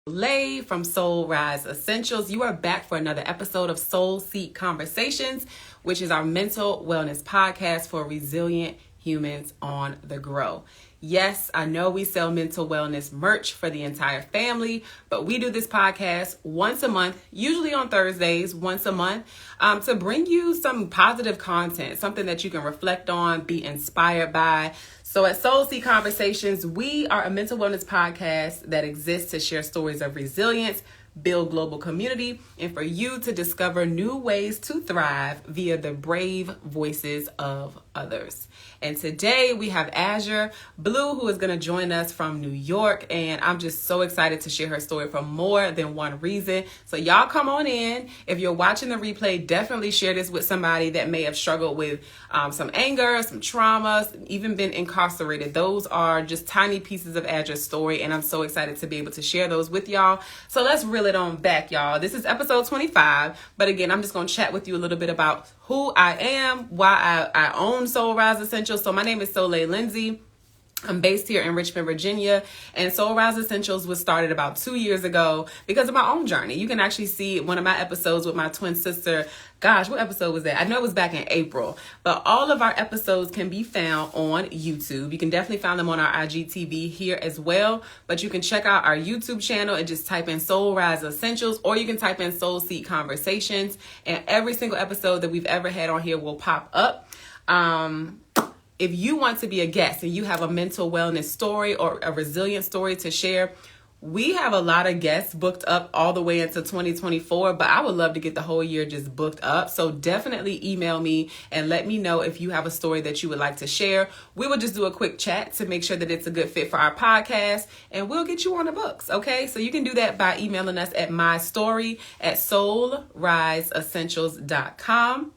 Lay from Soul Rise Essentials. You are back for another episode of Soul Seek Conversations, which is our mental wellness podcast for resilient humans on the grow. Yes, I know we sell mental wellness merch for the entire family, but we do this podcast once a month, usually on Thursdays, once a month, to bring you some positive content, something that you can reflect on, be inspired by. So at Soul Seek Conversations, we are a mental wellness podcast that exists to share stories of resilience, build global community, and for you to discover new ways to thrive via the brave voices of others. And today we have Azure Bleu, who is going to join us from New York. And I'm just so excited to share her story for more than one reason. So y'all come on in. If you're watching the replay, definitely share this with somebody that may have struggled with some anger, some trauma, even been incarcerated. Those are just tiny pieces of Azure's story. And I'm so excited to be able to share those with y'all. So let's reel it on back, y'all. This is episode 25. But again, I'm just going to chat with you a little bit about who I am, why I own Soul Rise Essentials. So my name is Soliel Lindsey. I'm based here in Richmond, Virginia, and Soul Rise Essentials was started about 2 years ago because of my own journey. You can actually see one of my episodes with my twin sister. Gosh, what episode was that? I know it was back in April, but all of our episodes can be found on YouTube. You can definitely find them on our IGTV here as well, but you can check out our YouTube channel and just type in Soul Rise Essentials, or you can type in Soul Seek Conversations, and every single episode that we've ever had on here will pop up. If you want to be a guest and you have a mental wellness story or a resilient story to share, we have a lot of guests booked up all the way into 2024, but I would love to get the whole year just booked up. So definitely email me and let me know if you have a story that you would like to share. We will just do a quick chat to make sure that it's a good fit for our podcast, and we'll get you on the books. Okay, so you can do that by emailing us at mystory@soulriseessentials.com.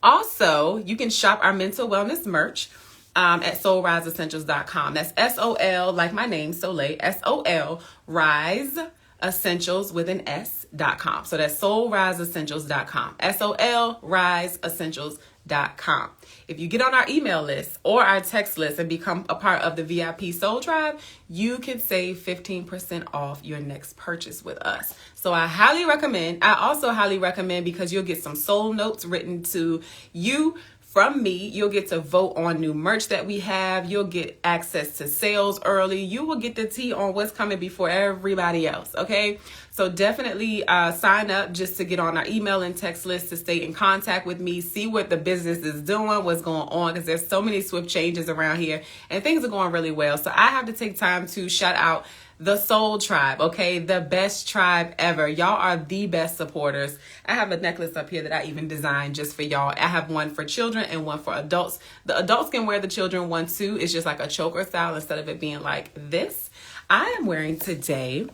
Also, you can shop our mental wellness merch at soulriseessentials.com. That's SOL, like my name, Soleil, SOL, Rise Essentials with an S.com. So that's soulriseessentials.com. SOL, Rise Essentials.com. If you get on our email list or our text list and become a part of the VIP Soul Tribe, you can save 15% off your next purchase with us. So I highly recommend. I also highly recommend because you'll get some soul notes written to you from me. You'll get to vote on new merch that we have. You'll get access to sales early. You will get the tea on what's coming before everybody else. Okay. So definitely sign up just to get on our email and text list to stay in contact with me, see what the business is doing, what's going on, because there's so many swift changes around here and things are going really well. So I have to take time to shout out the Soul Tribe, okay? The best tribe ever. Y'all are the best supporters. I have a necklace up here that I even designed just for y'all. I have one for children and one for adults. The adults can wear the children one too. It's just like a choker style instead of it being like this. I am wearing today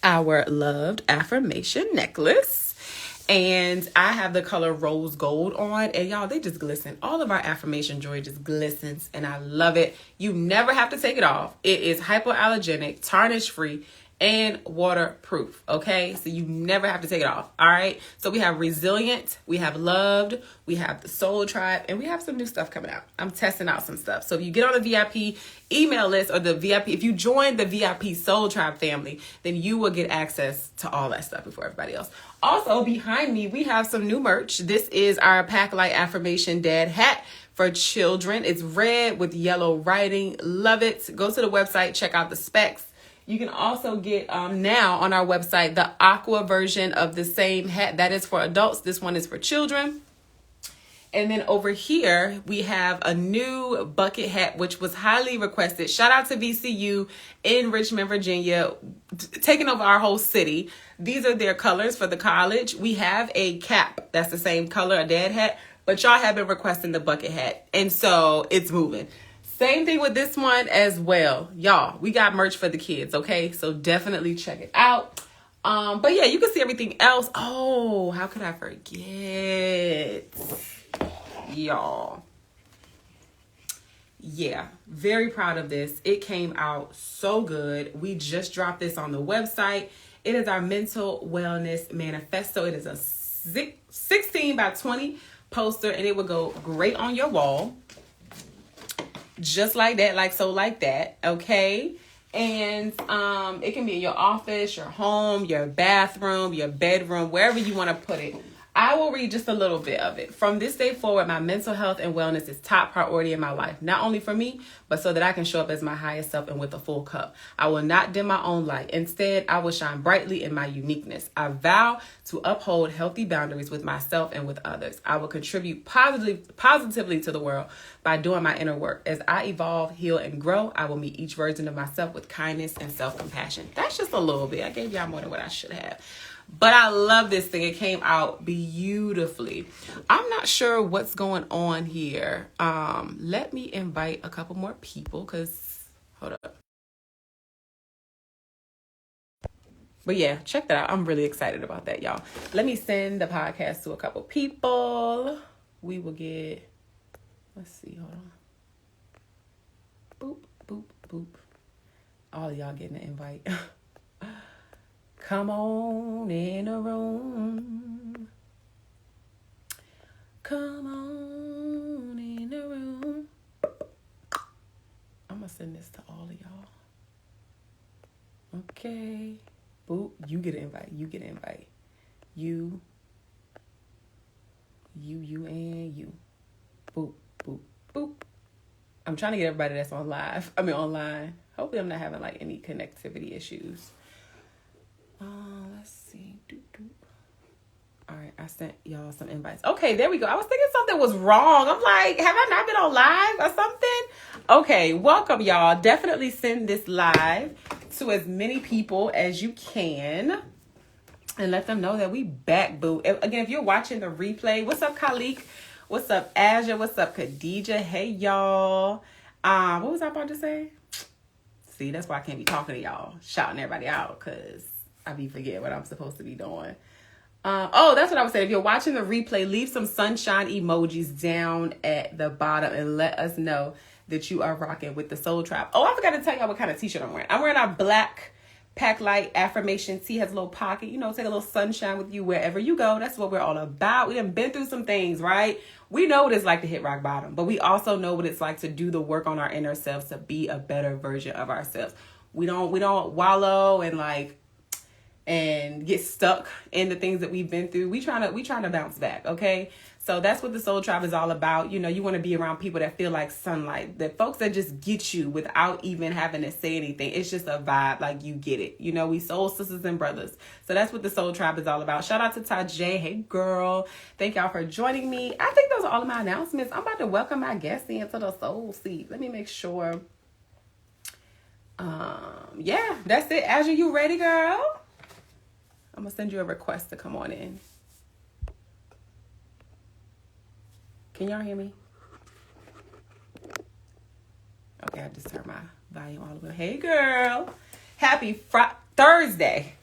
our loved affirmation necklace. And I have the color rose gold on. And y'all, they just glisten. All of our affirmation jewelry just glistens. And I love it. You never have to take it off. It is hypoallergenic, tarnish free, and waterproof. Okay. So you never have to take it off. All right. So we have resilient. We have loved. We have the Soul Tribe. And we have some new stuff coming out. I'm testing out some stuff. So if you get on the VIP email list or the VIP, if you join the VIP Soul Tribe family, then you will get access to all that stuff before everybody else. Also, behind me, we have some new merch. This is our Pack Light Affirmation Dad hat for children. It's red with yellow writing. Love it. Go to the website, check out the specs. You can also get now on our website the aqua version of the same hat. That is for adults. This one is for children. And then over here, we have a new bucket hat, which was highly requested. Shout out to VCU in Richmond, Virginia, taking over our whole city. These are their colors for the college. We have a cap that's the same color, a dad hat, but y'all have been requesting the bucket hat. And so it's moving. Same thing with this one as well. Y'all, we got merch for the kids, okay? So definitely check it out. But yeah, you can see everything else. Oh, how could I forget? Y'all. Yeah, very proud of this. It came out so good. We just dropped this on the website. It is our mental wellness manifesto. It is a 16 by 20 poster, and it would go great on your wall. Just like that, like so, like that. Okay. And it can be in your office, your home, your bathroom, your bedroom, wherever you want to put it. I will read just a little bit of it. From this day forward, my mental health and wellness is top priority in my life, not only for me, but so that I can show up as my highest self and with a full cup. I will not dim my own light. Instead, I will shine brightly in my uniqueness. I vow to uphold healthy boundaries with myself and with others. I will contribute positively to the world by doing my inner work. As I evolve, heal, and grow, I will meet each version of myself with kindness and self-compassion. That's just a little bit. I gave y'all more than what I should have. But I love this thing. It came out beautifully. I'm not sure what's going on here. Let me invite a couple more people because, hold up. But yeah, check that out. I'm really excited about that, y'all. Let me send the podcast to a couple people. We will get, let's see, hold on. Boop, boop, boop. All of y'all getting an invite. Come on in the room. Come on in the room. I'm going to send this to all of y'all. Okay. Boop. You get an invite. You get an invite. You, and you. Boop, boop, boop. I'm trying to get everybody that's online. Hopefully I'm not having like any connectivity issues. Let's see. All right, I sent y'all some invites. Okay, there we go. I was thinking something was wrong. I'm like, have I not been on live or something? Okay, welcome y'all. Definitely send this live to as many people as you can. And let them know that we back, boo. Again, if you're watching the replay, what's up, Khalik? What's up, Azure? What's up, Khadija? Hey, y'all. What was I about to say? See, that's why I can't be talking to y'all, shouting everybody out, because I be forgetting what I'm supposed to be doing. That's what I was saying. If you're watching the replay, leave some sunshine emojis down at the bottom and let us know that you are rocking with the Soul Tribe. Oh, I forgot to tell y'all what kind of t-shirt I'm wearing. I'm wearing our black Pack Light affirmation tee. Has a little pocket. You know, take a little sunshine with you wherever you go. That's what we're all about. We done been through some things, right? We know what it's like to hit rock bottom, but we also know what it's like to do the work on our inner selves to be a better version of ourselves. We don't wallow and get stuck in the things that we've been through. We trying to bounce back, okay? So that's what the Soul Tribe is all about. You know, you want to be around people that feel like sunlight, that folks that just get you without even having to say anything. It's just a vibe, like you get it. You know, we soul sisters and brothers. So that's what the Soul Tribe is all about. Shout out to Tajay. Hey, girl. Thank y'all for joining me. I think those are all of my announcements. I'm about to welcome my guests into the Soul Seat. Let me make sure. Yeah, that's it. Azure, you ready, girl? I'm going to send you a request to come on in. Can y'all hear me? Okay, I just turned my volume all the way. Hey, girl. Happy Thursday.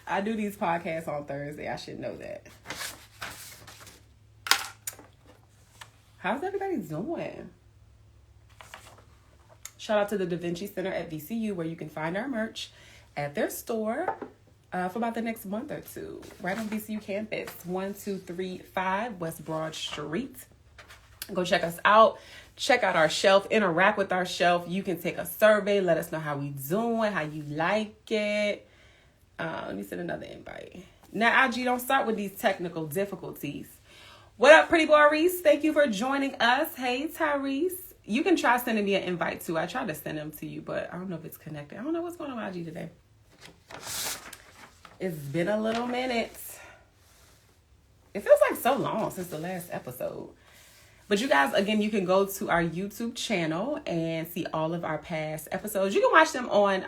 I do these podcasts on Thursday. I should know that. How's everybody doing? Shout out to the Da Vinci Center at VCU, where you can find our merch at their store. For about the next month or two, right on VCU campus, 1235 West Broad Street. Go check us out. Check out our shelf. Interact with our shelf. You can take a survey. Let us know how we doing, how you like it. Let me send another invite. Now, IG, don't start with these technical difficulties. What up, pretty boy Reese? Thank you for joining us. Hey, Tyrese. You can try sending me an invite, too. I tried to send them to you, but I don't know if it's connected. I don't know what's going on with IG today. It's been a little minute. It feels like so long since the last episode. But you guys, again, you can go to our YouTube channel and see all of our past episodes. You can watch them on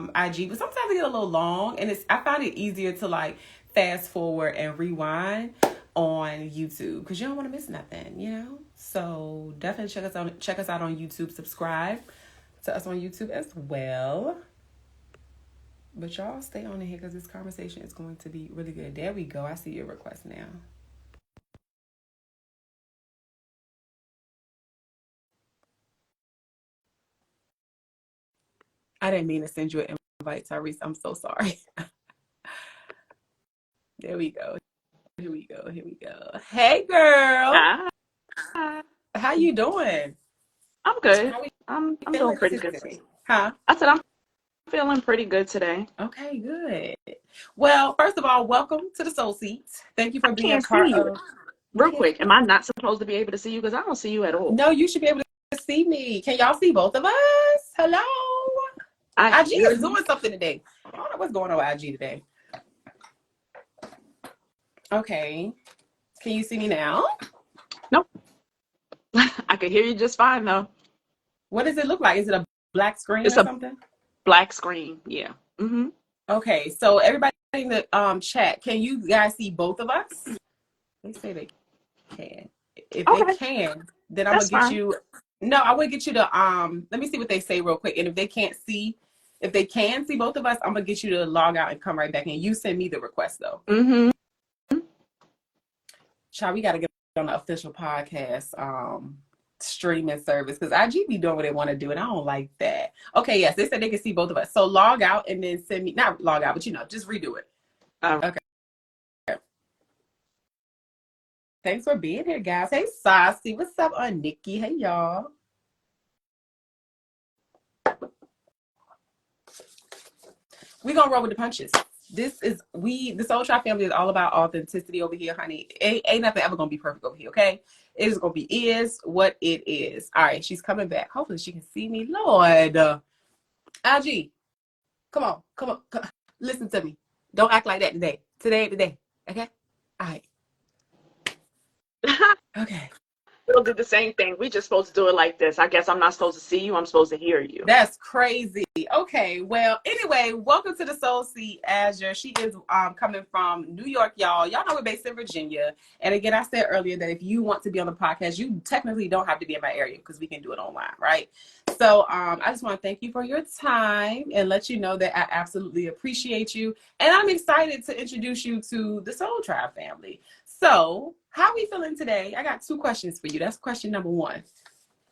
IG, but sometimes they get a little long. And I find it easier to like fast forward and rewind on YouTube because you don't want to miss nothing, you know? So definitely check us out on YouTube. Subscribe to us on YouTube as well. But y'all stay on in here because this conversation is going to be really good. There we go. I see your request now. I didn't mean to send you an invite, Tyrese. I'm so sorry. There we go. Here we go. Hey, girl. Hi. How you doing? I'm good. How are you I'm doing feeling pretty good. today? Huh? I said I'm feeling pretty good today. Okay, good. Well, first of all, welcome to the Soul Seats. Thank you I for being a can't see part you. of. You Real can't quick, see am me? I not supposed to be able to see you? Because I don't see you at all. No, you should be able to see me. Can y'all see both of us? Hello? I IG hear is you. doing something today. I don't know what's going on with IG today. Okay. Can you see me now? Nope. I can hear you just fine though. What does it look like? Is it a black screen It's or a something? black screen. Yeah. Mm-hmm. Okay, so everybody in the chat, can you guys see both of us? They say they can. If they Okay, can, then I'm gonna that's get fine. you. No, I would get you to Let me see what they say real quick. And if they can't see, if they can see both of us, I'm gonna get you to log out and come right back. And you send me the request though. Mm-hmm. Child, we gotta get on the official podcast streaming service because IG be doing what they want to do, and I don't like that. Okay, yes, they said they can see both of us. So log out and then send me. Not log out, but just redo it. All Okay. Thanks for being here, guys. Hey, Saucy. What's up, Nikki? Hey, y'all. We're gonna roll with the punches. The Soul Tribe family is all about authenticity over here, honey. Ain't nothing ever gonna be perfect over here, okay? It is gonna be is what it is. All right, she's coming back. Hopefully she can see me. Lord. IG, come on. Listen to me. Don't act like that today. Today ain't the day. Okay? All right. right. Okay. We'll do the same thing. We just supposed to do it like this. I guess I'm not supposed to see you. I'm supposed to hear you. That's crazy. Okay, well, anyway, welcome to the Soul Seat Azure. She is coming from New York, y'all. Y'all know we're based in Virginia. And again, I said earlier that if you want to be on the podcast, you technically don't have to be in my area because we can do it online, right? So I just want to thank you for your time and let you know that I absolutely appreciate you. And I'm excited to introduce you to the Soul Tribe family. So, how are we feeling today? I got 2 questions for you. That's question number 1.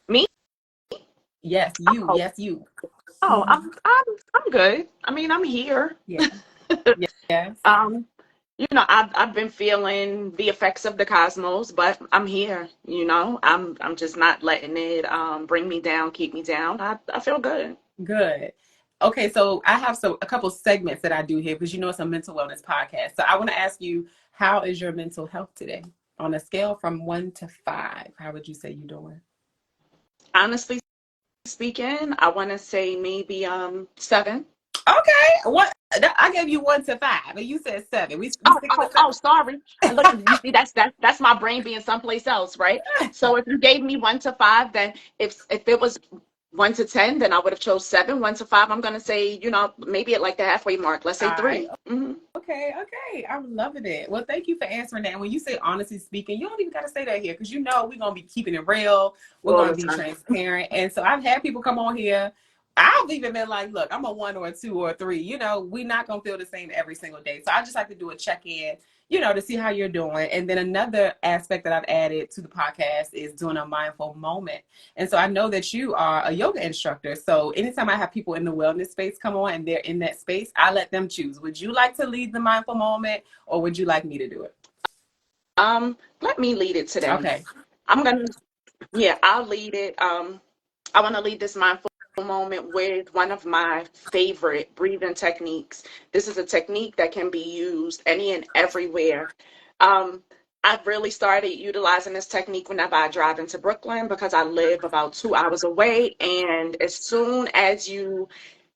Me? Yes, you. Oh, Yes, you. oh, Mm-hmm. I'm good. I mean, I'm here. Yeah. Yes. Um, I've been feeling the effects of the cosmos, but I'm here. I'm just not letting it bring me down, keep me down. I feel good. Good. Okay, so I have a couple segments that I do here because it's a mental wellness podcast. So I want to ask you, how is your mental health today? On a scale from 1 to 5, how would you say you're doing? Honestly speaking, I want to say maybe 7. Okay, what I gave you 1 to 5, and you said 7. We Oh, sticking oh, with oh, 7? sorry. Look, you see, that's my brain being someplace else, right? So if you gave me 1 to 5, then if it was 1 to 10, then I would have chose 7. 1 to 5, I'm gonna say, maybe at like the halfway mark. Let's All say right. 3. Mm-hmm. Okay. I'm loving it. Well, thank you for answering that. And when you say honestly speaking, you don't even got to say that here because we're going to be keeping it real. We're All going to the be time. transparent. And so I've had people come on here. I've even been like, look, I'm a 1 or a 2 or a 3. We're not going to feel the same every single day. So I just like to do a check in, to see how you're doing. And then another aspect that I've added to the podcast is doing a mindful moment. And so I know that you are a yoga instructor. So anytime I have people in the wellness space come on and they're in that space, I let them choose. Would you like to lead the mindful moment or would you like me to do it? Let me lead it today. Okay. I'm gonna, yeah, I'll lead it. I want to lead this mindful moment with one of my favorite breathing techniques. This is a technique that can be used any and everywhere. Um, I've really started utilizing this technique whenever I drive into Brooklyn because I live about 2 hours away. And as soon as you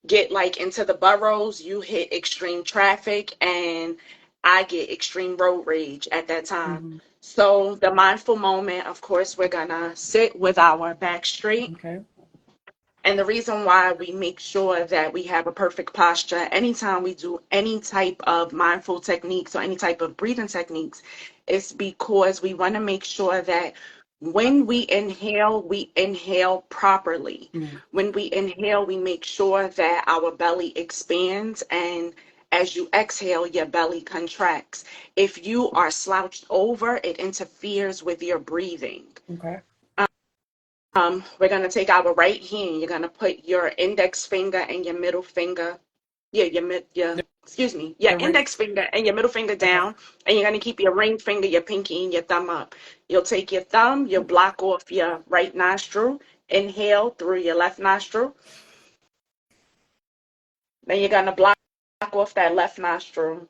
get like into the boroughs, you hit extreme traffic, and I get extreme road rage at that time. Mm-hmm. So the mindful moment, of course, we're gonna sit with our back straight. Okay. And the reason why we make sure that we have a perfect posture anytime we do any type of mindful techniques or any type of breathing techniques is because we want to make sure that when we inhale properly. Mm-hmm. When we inhale, we make sure that our belly expands, and as you exhale, your belly contracts. If you are slouched over, it interferes with your breathing. Okay. We're going to take our right hand. You're going to put your index finger and your middle finger, excuse me, your The ring. index finger and your middle finger Okay. down, and you're going to keep your ring finger, your pinky, and your thumb up. You'll take your thumb, you'll block off your right nostril, inhale through your left nostril, Then you're going to block off that left nostril.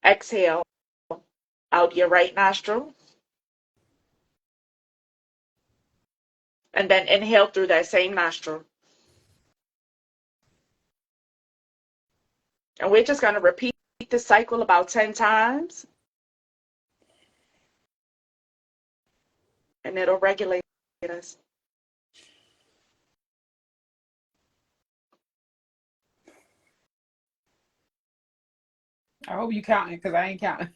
Exhale out your right nostril. And then inhale through that same nostril. And we're just going to repeat the cycle about 10 times. And it'll regulate us. I hope you counting, because I ain't counting.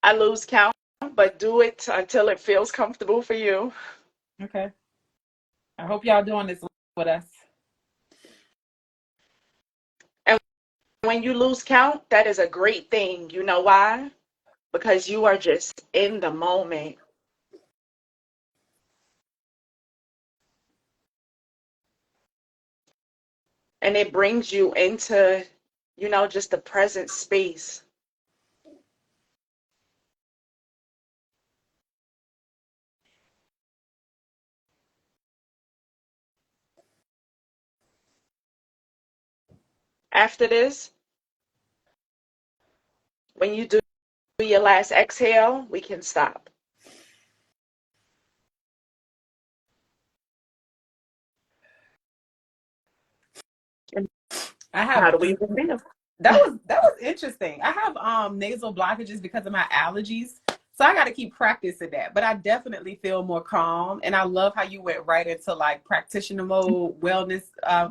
I lose count, but do it until it feels comfortable for you. Okay. I hope y'all doing this with us. And when you lose count, that is a great thing. You know why? Because you are just in the moment. And it brings you into, just the present space. After this, when you do your last exhale, we can stop. How do we feel? That was interesting. I have nasal blockages because of my allergies. So I got to keep practicing that. But I definitely feel more calm. And I love how you went right into like practitioner mode, wellness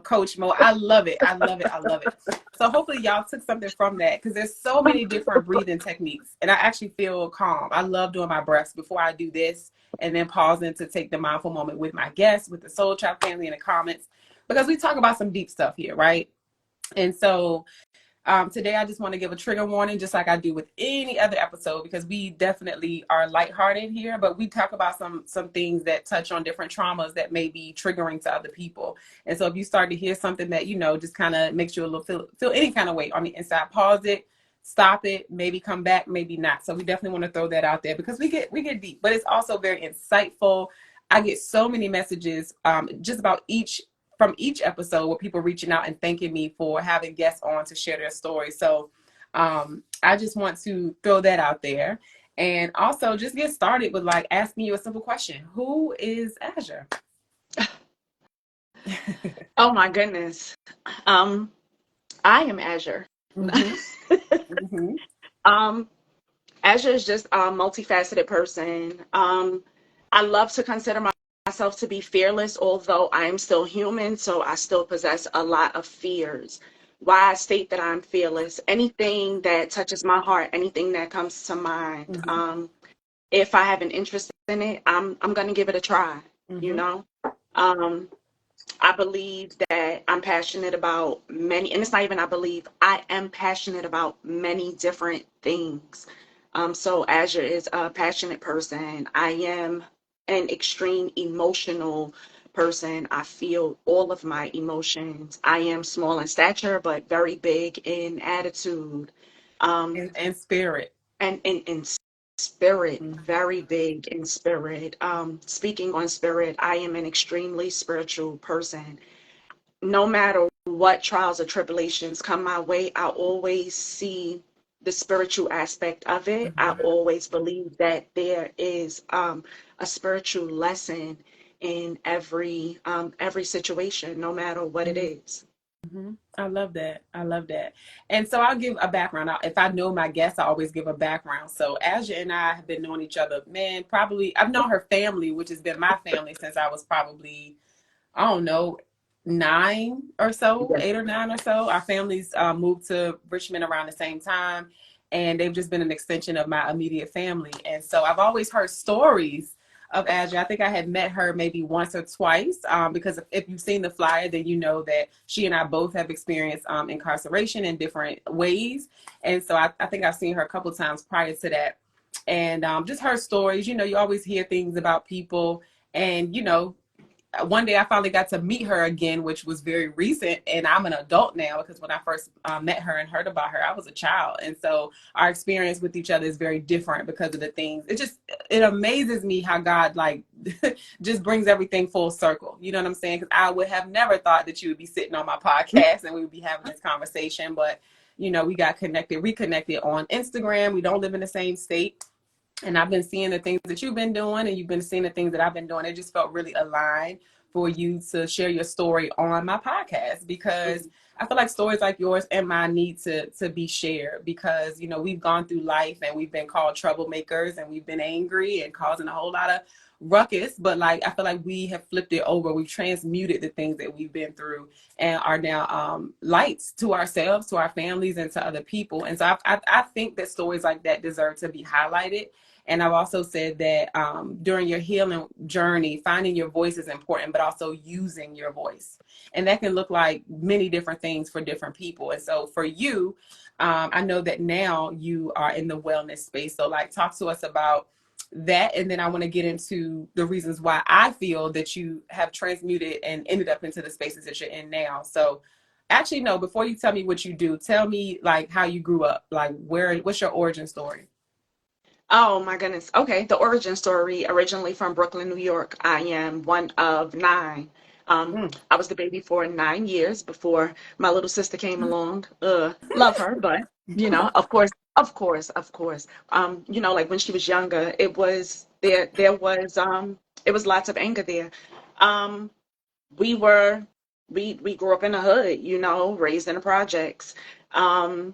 coach mode. I love it. I love it. I love it. So hopefully y'all took something from that, because there's so many different breathing techniques. And I actually feel calm. I love doing my breaths before I do this, and then pausing to take the mindful moment with my guests, with the Soul Child family in the comments, because we talk about some deep stuff here, right? And so today I just want to give a trigger warning, just like I do with any other episode, because we definitely are lighthearted here, but we talk about some things that touch on different traumas that may be triggering to other people. And so if you start to hear something that, just kind of makes you a little feel any kind of way on the inside, pause it, stop it, maybe come back, maybe not. So we definitely want to throw that out there, because we get deep, but it's also very insightful. I get so many messages just about from each episode, with people reaching out and thanking me for having guests on to share their stories. So I just want to throw that out there, and also just get started with like asking you a simple question. Who is Azure? Oh my goodness. I am Azure. Mm-hmm. Mm-hmm. Azure is just a multifaceted person. I love to consider myself to be fearless, although I am still human, so I still possess a lot of fears. Why I state that I'm fearless? Anything that touches my heart, anything that comes to mind. Mm-hmm. If I have an interest in it, I'm gonna give it a try. You Mm-hmm. know, um, I believe that I'm passionate about many, and it's not even I believe, I am passionate about many different things. So Azure is a passionate person. I am an extreme emotional person. I feel all of my emotions. I am small in stature, but very big in attitude. And spirit. And in spirit, Mm-hmm. very big in spirit. Speaking on spirit, I am an extremely spiritual person. No matter what trials or tribulations come my way, I always see the spiritual aspect of it. I Mm-hmm. always believe that there is a spiritual lesson in every situation, no matter what it is. Mm-hmm. I love that. I love that. And so I'll give a background. If I know my guests, I always give a background. So Azure and I have been knowing each other, man, probably I've known her family, which has been my family since I was probably, I don't know, 8 or 9 or so. Our families moved to Richmond around the same time, and they've just been an extension of my immediate family. And so I've always heard stories of Azure. I think I had met her maybe once or twice, because if you've seen the flyer, then you know that she and I both have experienced incarceration in different ways. And so I think I've seen her a couple of times prior to that. And just her stories, you always hear things about people, and one day I finally got to meet her again, which was very recent, and I'm an adult now, because when I first met her and heard about her, I was a child. And so our experience with each other is very different because of the things. It amazes me how God like just brings everything full circle. You know what I'm saying? Because I would have never thought that you would be sitting on my podcast and we would be having this conversation. But, we got reconnected on Instagram. We don't live in the same state. And I've been seeing the things that you've been doing, and you've been seeing the things that I've been doing. It just felt really aligned for you to share your story on my podcast, because I feel like stories like yours and mine need to be shared, because, we've gone through life and we've been called troublemakers and we've been angry and causing a whole lot of ruckus. But like, I feel like we have flipped it over. We've transmuted the things that we've been through and are now lights to ourselves, to our families, and to other people. And so I think that stories like that deserve to be highlighted. And I've also said that during your healing journey, finding your voice is important, but also using your voice. And that can look like many different things for different people. And so for you, I know that now you are in the wellness space. So like, talk to us about that. And then I want to get into the reasons why I feel that you have transmuted and ended up into the spaces that you're in now. So actually, no, before you tell me what you do, tell me like how you grew up, like what's your origin story? Oh my goodness. Okay, the origin story, originally from Brooklyn, New York. I am one of nine. I was the baby for 9 years before my little sister came along. Love her, but of course. Like when she was younger, it was lots of anger there. Um, we were we grew up in the hood, raised in the projects. Um,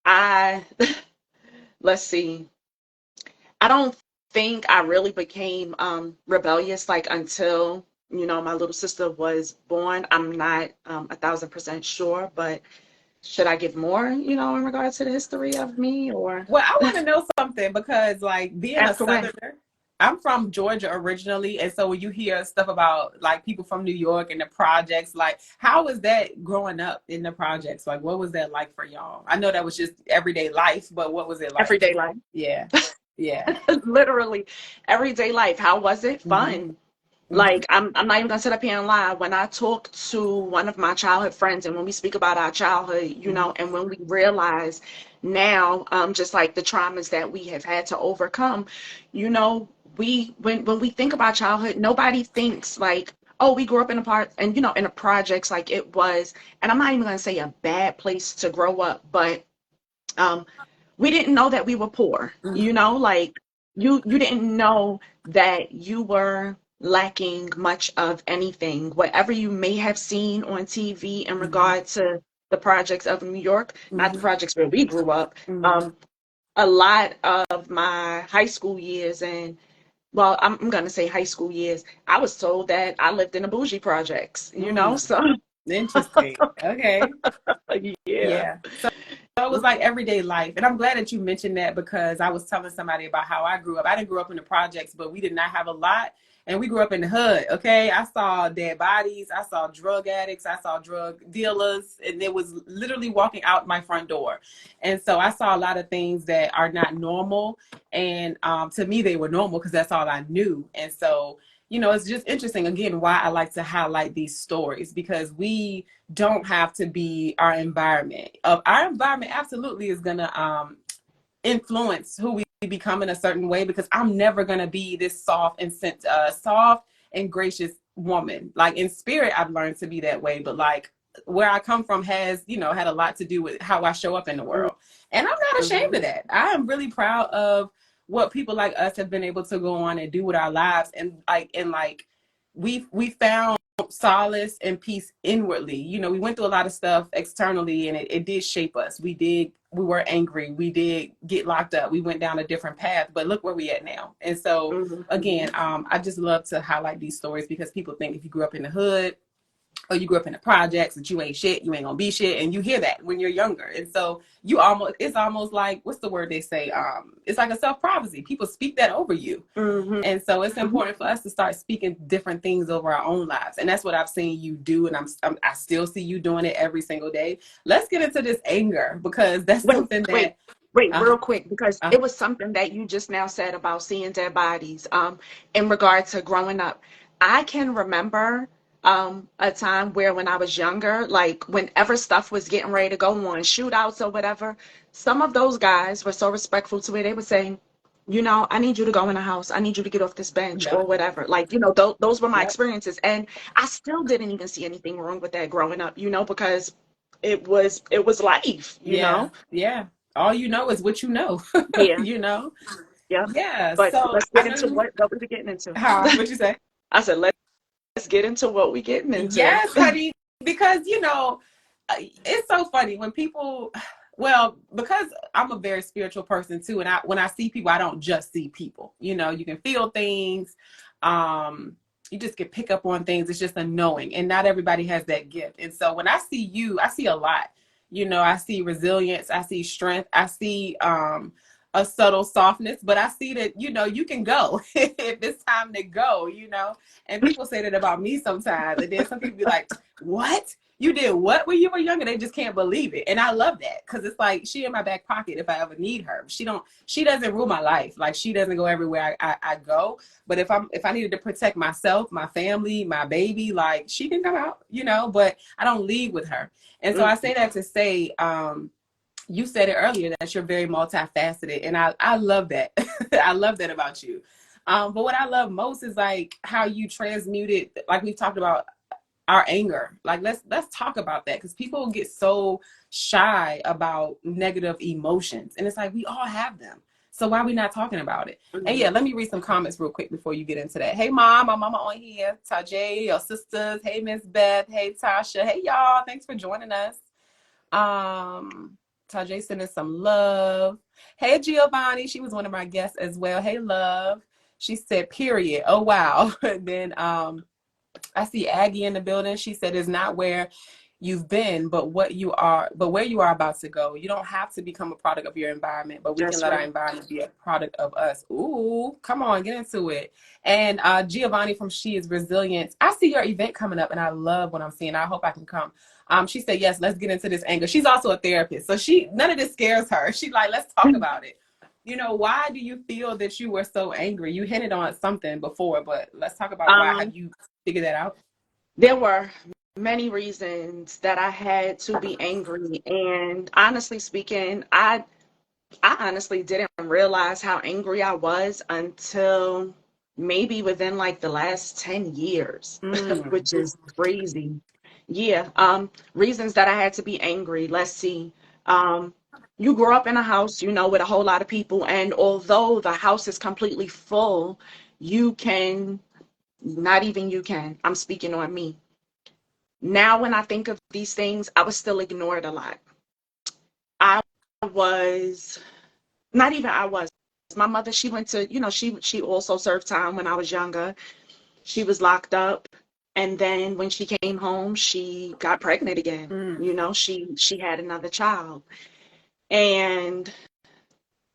I let's see. I don't think I really became rebellious like until my little sister was born. I'm not 1,000% sure, but should I give more, in regards to the history of me, or Well, I want to know something, because like being a ask away? Southerner, I'm from Georgia originally. And so when you hear stuff about like people from New York and the projects, like how was that growing up in the projects? Like what was that like for y'all? I know that was just everyday life, but what was it like? Everyday life. Yeah. Yeah. Literally everyday life. How was it? Hmm. Fun. Hmm. Like I'm not even gonna sit up here and lie. When I talk to one of my childhood friends, and when we speak about our childhood, Hmm. and when we realize now, just like the traumas that we have had to overcome, when we think about childhood, nobody thinks like, oh, we grew up in a part and in a projects like it was, and I'm not even gonna say a bad place to grow up, but um, we didn't know that we were poor, Hmm. like you didn't know that you were lacking much of anything. Whatever you may have seen on TV in Hmm. regard to the projects of New York, not the Hmm. projects where we grew up. Hmm. A lot of my high school years, and well, I'm gonna say high school years, I was told that I lived in the bougie projects, Mm. so Interesting. Okay. yeah. Yeah. So it was like everyday life. And I'm glad that you mentioned that, because I was telling somebody about how I grew up. I didn't grow up in the projects, but we did not have a lot. And we grew up in the hood. Okay. I saw dead bodies. I saw drug addicts. I saw drug dealers. And it was literally walking out my front door. And so I saw a lot of things that are not normal. And to me, they were normal because that's all I knew. And so, it's just interesting, again, why I like to highlight these stories, because we don't have to be our environment. Our environment absolutely is going to influence who we become in a certain way, because I'm never going to be this soft and gracious woman. Like in spirit, I've learned to be that way, but like where I come from has, had a lot to do with how I show up in the world. And I'm not ashamed of Mhm. that. I am really proud of what people like us have been able to go on and do with our lives. And we found solace and peace inwardly. We went through a lot of stuff externally, and it did shape us. We were angry. We did get locked up. We went down a different path, but look where we at now. And so again, Mhm. I just love to highlight these stories, because people think if you grew up in the hood or you grew up in the projects that you ain't shit, you ain't gonna be shit. And you hear that when you're younger. And so it's almost like, what's the word they say? It's like a self-prophecy. People speak that over you. Mhm. And so it's Mhm. important for us to start speaking different things over our own lives. And that's what I've seen you do. And I still see you doing it every single day. Let's get into this anger, because that's Wait, something wait, that, wait, uh, real quick, because uh, it was something that you just now said about seeing dead bodies. In regard to growing up, I can remember a time where when I was younger, like whenever stuff was getting ready to go on, shootouts or whatever, some of those guys were so respectful to me. They would say, I need you to go in the house. I need you to get off this bench Yep. or whatever. Like, those were my Yep. experiences. And I still didn't even see anything wrong with that growing up, because it was life, Yeah. Yeah. All you know is what you know. Yeah, you know? yeah. Yeah. But So let's I get know into you what we were getting into. huh? What'd you say? I said, let's get into what we getting into. Yes, honey, because it's so funny when people, well, because I'm a very spiritual person too, and when I see people, I don't just see people. You can feel things, you just can pick up on things. It's just a knowing, and not everybody has that gift. And so when I see you, I see a lot. I see resilience, I see strength, I see a subtle softness, but I see that you can go if it's time to go. And people say that about me sometimes. And then some people be like, what? You did what when you were younger? They just can't believe it. And I love that because it's like she in my back pocket if I ever need her. She doesn't rule my life. Like she doesn't go everywhere I go. But if I needed to protect myself, my family, my baby, like she can come out, but I don't leave with her. And so I say that to say, you said it earlier that you're very multifaceted. And I love that. I love that about you. But what I love most is like how you transmuted, like we talked about our anger. Like let's talk about that because people get so shy about negative emotions, and it's like we all have them. So why are we not talking about it? And yeah, let me read some comments real quick before you get into that. Hey mom, my mama on here. Tajay, your sisters. Hey Miss Beth. Hey Tasha. Hey y'all. Thanks for joining us. Tajay sending some love. Hey Giovanni, she was one of my guests as well. Hey love. She said, period. Oh wow. And then I see Aggie in the building. She said it's not where you've been, but where you are about to go. You don't have to become a product of your environment, but we can That's let our right. environment be a product of us. Ooh, come on, get into it. And Giovanni from She is Resilient. I see your event coming up and I love what I'm seeing. I hope I can come. She said, yes, let's get into this anger. She's also a therapist. So none of this scares her. She's like, let's talk about it. Why do you feel that you were so angry? You hinted on something before, but let's talk about why. Have Um, you figured that out? there were many reasons that I had to be angry, and honestly speaking, I honestly didn't realize how angry I was until maybe within like the last 10 years, Mm, which is crazy. Yeah, reasons that I had to be angry. Let's see. Um, you grew up in a house, with a whole lot of people, and although the house is completely full, you can, not even you can, I'm speaking on me. Now, when I think of these things, I was still ignored a lot. I was not even I was. My mother, she went to, she also served time when I was younger. She was locked up, and then when she came home, she got pregnant again. mm, She had another child. And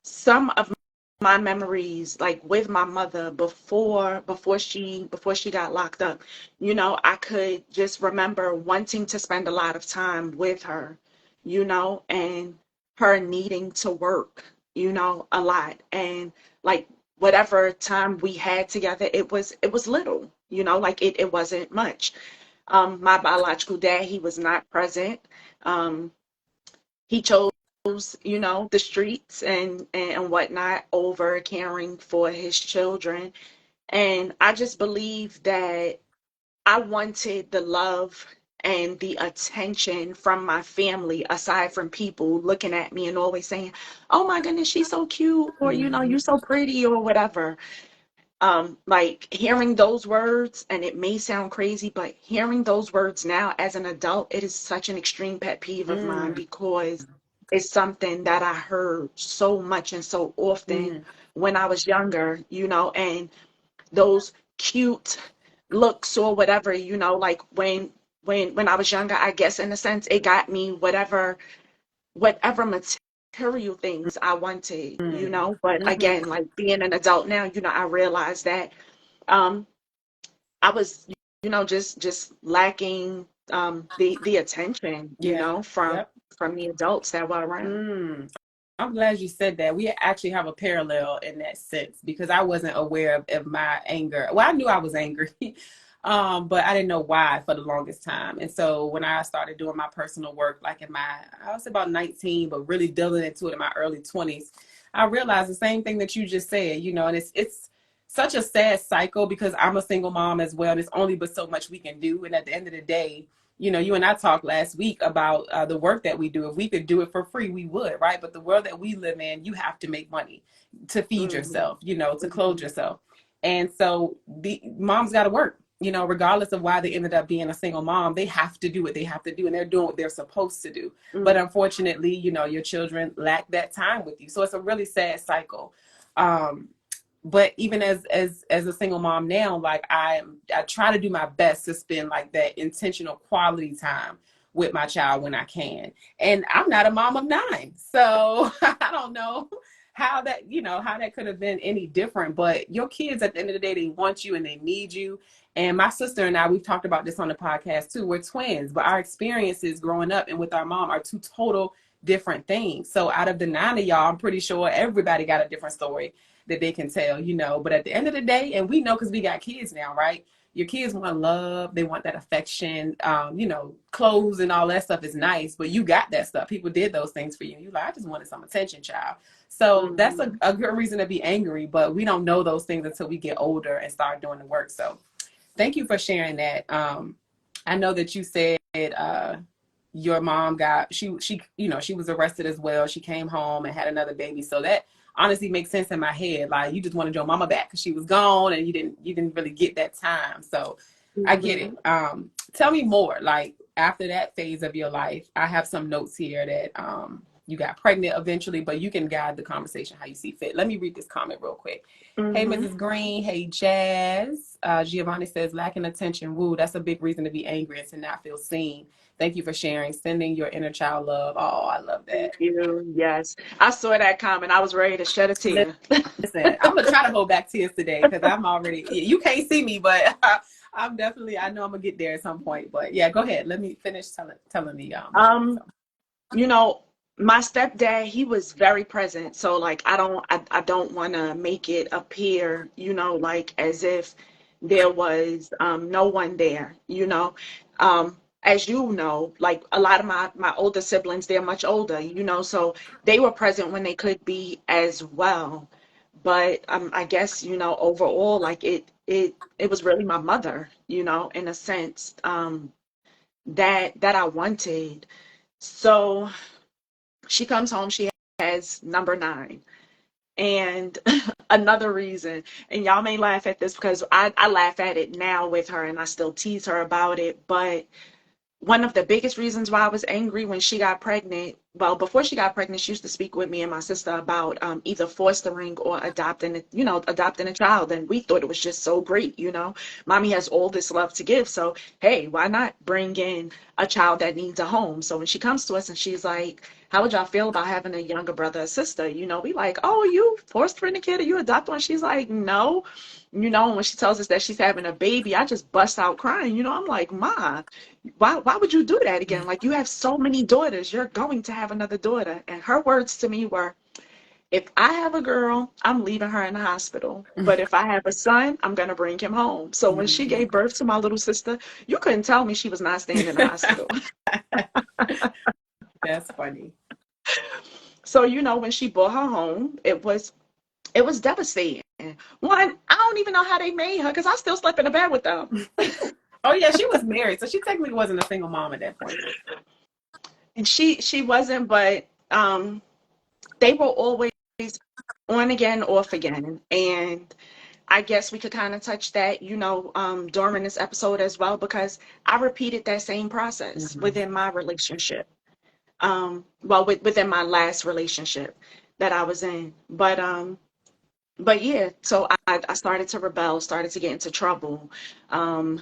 some of my memories, like with my mother before she got locked up, I could just remember wanting to spend a lot of time with her, and her needing to work, a lot. And like whatever time we had together, it was little, like it wasn't much. My biological dad, he was not present. Um, he chose, the streets and whatnot over caring for his children. And I just believe that I wanted the love and the attention from my family, aside from people looking at me and always saying, oh my goodness, she's so cute, or mm, you're so pretty, or whatever. Like hearing those words, and it may sound crazy, but hearing those words now as an adult, it is such an extreme pet peeve of mine mm, because it's something that I heard so much and so often mm, when I was younger, and those cute looks or whatever, like when I was younger, I guess in a sense it got me whatever material things I wanted, mm, but mhm. again, like being an adult now, I realized that um, I was, just lacking the attention, Yeah. from Yep. the adults that were around. Mm. I'm glad you said that. We actually have a parallel in that sense because I wasn't aware of my anger. Well, I knew I was angry, but I didn't know why for the longest time. And so when I started doing my personal work, like I was about 19, but really delving into it in my early 20s, I realized the same thing that you just said, and it's such a sad cycle because I'm a single mom as well. And it's only but so much we can do. And at the end of the day, you and I talked last week about the work that we do. If we could do it for free, we would, right? But the world that we live in, you have to make money to feed Mhm. yourself, to clothe Mhm. yourself. And so the moms got to work, regardless of why they ended up being a single mom, they have to do what they have to do and they're doing what they're supposed to do. But Mhm. unfortunately, your children lack that time with you. So it's a really sad cycle. Um, but even as a single mom now, like I try to do my best to spend like that intentional quality time with my child when I can. And I'm not a mom of 9, so I don't know how that could have been any different. But your kids, at the end of the day, they want you and they need you. And my sister and I, we've talked about this on the podcast too. We're twins, but our experiences growing up and with our mom are two total different things. So out of the 9 of y'all, I'm pretty sure everybody got a different story that they can tell, But at the end of the day, and we know because we got kids now, right? Your kids want love, they want that affection. Clothes and all that stuff is nice, but you got that stuff. People did those things for you. You like, I just wanted some attention, child. So that's Mhm. a good reason to be angry, but we don't know those things until we get older and start doing the work. So thank you for sharing that. I know that you said your mom she was arrested as well. She came home and had another baby. So that honestly makes sense in my head. Like you just wanted your mama back because she was gone and you didn't really get that time. So I get it. Mhm. Tell me more. Like after that phase of your life, I have some notes here that you got pregnant eventually, but you can guide the conversation how you see fit. Let me read this comment real quick. Hey, Mhm. Mrs. Green. Hey, Jazz. Giovanni says, lacking attention. Woo, that's a big reason to be angry and to not feel seen. Thank you for sharing. Sending your inner child love. Oh, I love Thank that. you. Yes. I saw that comment. I was ready to shed a tear. Listen, I'm gonna try to hold back tears today because I'm already. You can't see me, but I'm definitely. I know I'm gonna get there at some point. But yeah, go ahead. Let me finish telling me story. Um, you know, my stepdad, he was very present. So like I don't want to make it appear, like as if there was no one there, As you know, like a lot of my older siblings, they're much older, so they were present when they could be as well. But I guess, overall, like it was really my mother, in a sense, that I wanted. So she comes home, she has number 9. And another reason, and y'all may laugh at this because I laugh at it now with her and I still tease her about it, but one of the biggest reasons why I was angry when she got pregnant, well, before she got pregnant, she used to speak with me and my sister about either fostering or adopting a child. And we thought it was just so great, Mommy has all this love to give. So, hey, why not bring in a child that needs a home? So when she comes to us and she's like, how would y'all feel about having a younger brother or sister? We like, oh, you fostering a kid or you adopt one? She's like, no. And when she tells us that she's having a baby, I just bust out crying. I'm like, Ma, why would you do that again? Like you have so many daughters, you're going to have another daughter. And her words to me were, if I have a girl, I'm leaving her in the hospital. But if I have a son, I'm gonna bring him home. So when she gave birth to my little sister, you couldn't tell me she was not staying in the hospital. That's funny. So when she brought her home, it was devastating. One, I don't even know how they made her because I still slept in the bed with them. Oh yeah, she was married, so she technically wasn't a single mom at that point. And she wasn't, but they were always on again, off again. And I guess we could kind of touch that, during this episode as well, because I repeated that same process Mm-hmm. within my relationship. Well, within my last relationship that I was in. But yeah, so I started to rebel, started to get into trouble. Um,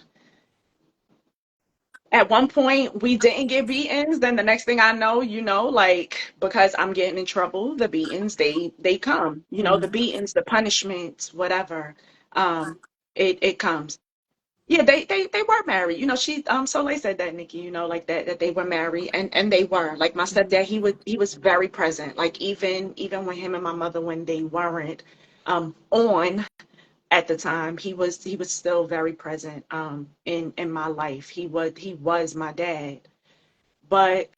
at one point we didn't get beatings, then the next thing I know, like because I'm getting in trouble, the beatings they come, the Mm-hmm. beatings, the punishments, whatever. um it comes. Yeah, they were married. You know, she Soleil said that, Nikki, you know, like that they were married, and they were. Like my stepdad, he was very present. Like even when him and my mother, when they weren't on at the time, he was still very present in my life. He was my dad. But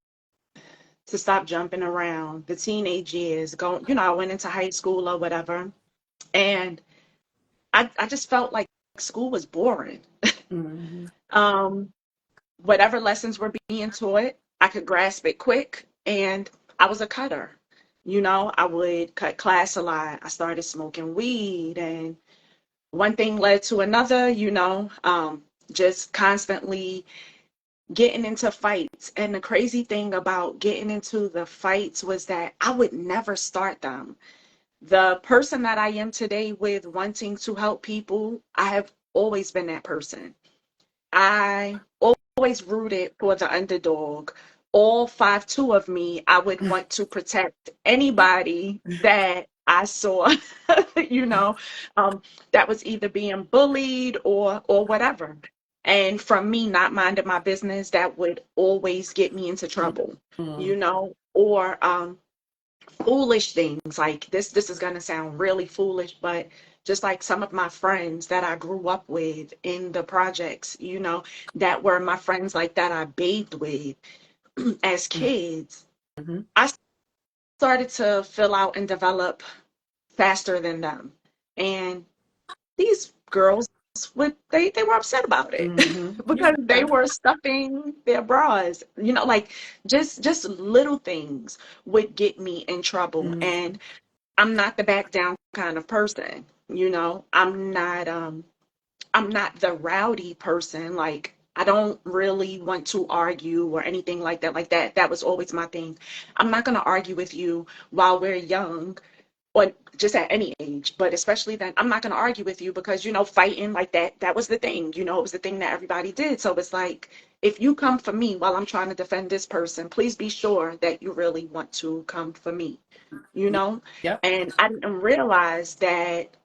to stop jumping around the teenage years, going, you know, I went into high school or whatever, and I just felt like school was boring. Mm-hmm. Um, Whatever lessons were being taught, I could grasp it quick, and I was a cutter. You know, I would cut class a lot. I started smoking weed, and one thing led to another, you know, just constantly getting into fights. And the crazy thing about getting into the fights was that I would never start them. The person that I am today with wanting to help people, I have always been that person. I always rooted for the underdog. All 5'2" of me, I would want to protect anybody that I saw, you know, that was either being bullied or whatever. And from me not minding my business, that would always get me into trouble, Mm-hmm. you know, or foolish things like this is going to sound really foolish, but just like some of my friends that I grew up with in the projects, you know, that were my friends like that I bathed with as kids, Mm-hmm. I started to fill out and develop faster than them. And these girls would they were upset about it Mm-hmm. because they Yeah. were stuffing their bras, you know, like just little things would get me in trouble. Mm-hmm. And I'm not the back down kind of person, you know. I'm not the rowdy person. Like I don't really want to argue or anything like that. Like that was always my thing. I'm not going to argue with you while we're young or just at any age, but especially then I'm not going to argue with you because you know fighting like that was the thing, you know, it was the thing that everybody did. So it's like if you come for me while I'm trying to defend this person, please be sure that you really want to come for me, you know. Yep. And I didn't realize that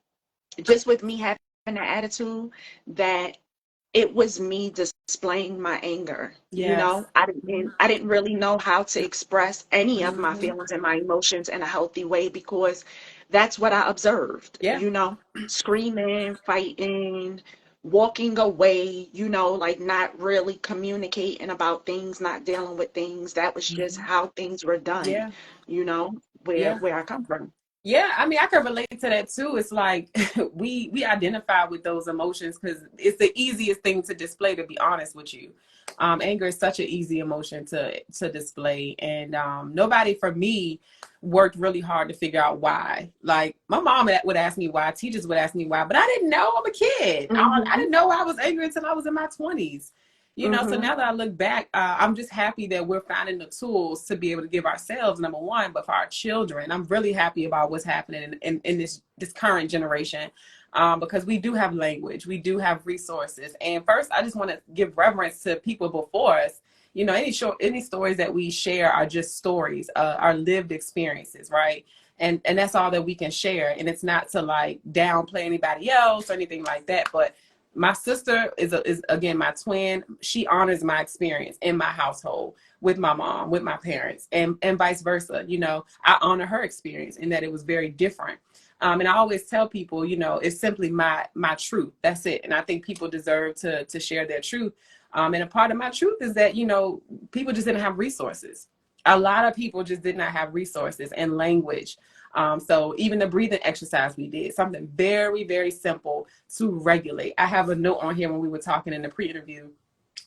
just with me having an attitude that it was me displaying my anger. You Yes. know, I didn't really know how to express any of my Mm-hmm. feelings and my emotions in a healthy way because that's what I observed, Yeah. you know, screaming, fighting, walking away, you know, like not really communicating about things, not dealing with things. That was just Mm-hmm. how things were done, Yeah. you know, where Yeah. where I come from. Yeah, I mean, I can relate to that too. It's like we identify with those emotions because it's the easiest thing to display. To be honest with you, anger is such an easy emotion to display, and nobody for me worked really hard to figure out why. Like my mom would ask me why, teachers would ask me why, but I didn't know. I'm a kid. I Hmm. didn't know I was angry until I was in my 20s. You know, so Hmm. now that I look back, I'm just happy that we're finding the tools to be able to give ourselves, number one, but for our children. I'm really happy about what's happening in this current generation because we do have language, we do have resources. And first, I just want to give reverence to people before us. You know, any stories that we share are just stories, our lived experiences, right? And that's all that we can share. And it's not to like downplay anybody else or anything like that, but my sister is again my twin. She honors my experience in my household with my mom, with my parents, and vice versa. You know, I honor her experience in that it was very different. And I always tell people, you know, it's simply my truth. That's it. And I think people deserve to share their truth. And a part of my truth is that, you know, people just didn't have resources. A lot of people just did not have resources and language. So even the breathing exercise we did, something very, very simple to regulate. I have a note on here when we were talking in the pre-interview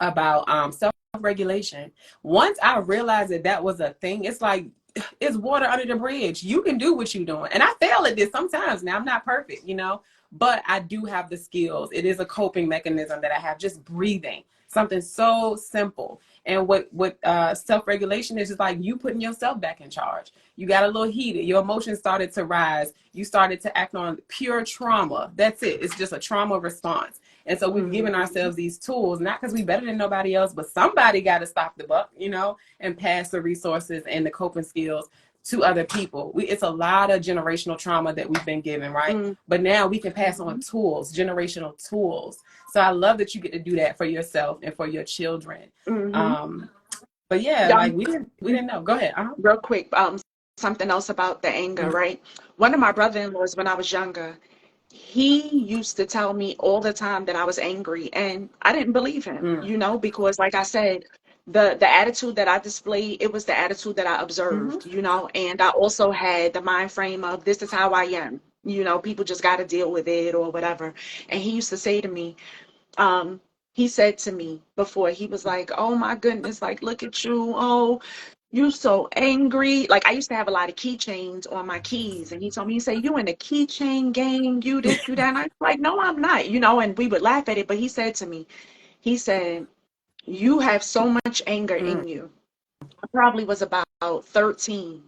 about self-regulation. Once I realized that was a thing, it's like it's water under the bridge. You can do what you're doing. And I fail at this sometimes. Now I'm not perfect, you know, but I do have the skills. It is a coping mechanism that I have, just breathing. Something so simple. And what self-regulation is just like you putting yourself back in charge. You got a little heated. Your emotions started to rise. You started to act on pure trauma. That's it. It's just a trauma response. And so we've given Hmm. ourselves these tools, not because we're better than nobody else, but somebody got to stop the buck, you know, and pass the resources and the coping skills to other people. It's a lot of generational trauma that we've been given, right? Mm, But now we can pass on tools, generational tools. So I love that you get to do that for yourself and for your children. mm-hmm. But yeah, Yeah, like we didn't know. Go ahead. real quick, something else about the anger, Mm-hmm. right? One of my brother-in-laws, when I was younger, he used to tell me all the time that I was angry, and I didn't believe him, because like I said, the attitude that I displayed, it was the attitude that I Mm-hmm. observed, and I also had the mind frame of this is how I am, people just got to deal with it or whatever. And he used to say to me, um, he said to me before, he was like, "Oh my goodness, like look at you, oh, you so angry." Like I used to have a lot of keychains on my keys, and he told me, he said, "You in the keychain game, you this, you that." And I was like, "No, I'm not," and we would laugh at it. But he said to me, he said, "You have so much anger Mm-hmm. in you." I probably was about 13.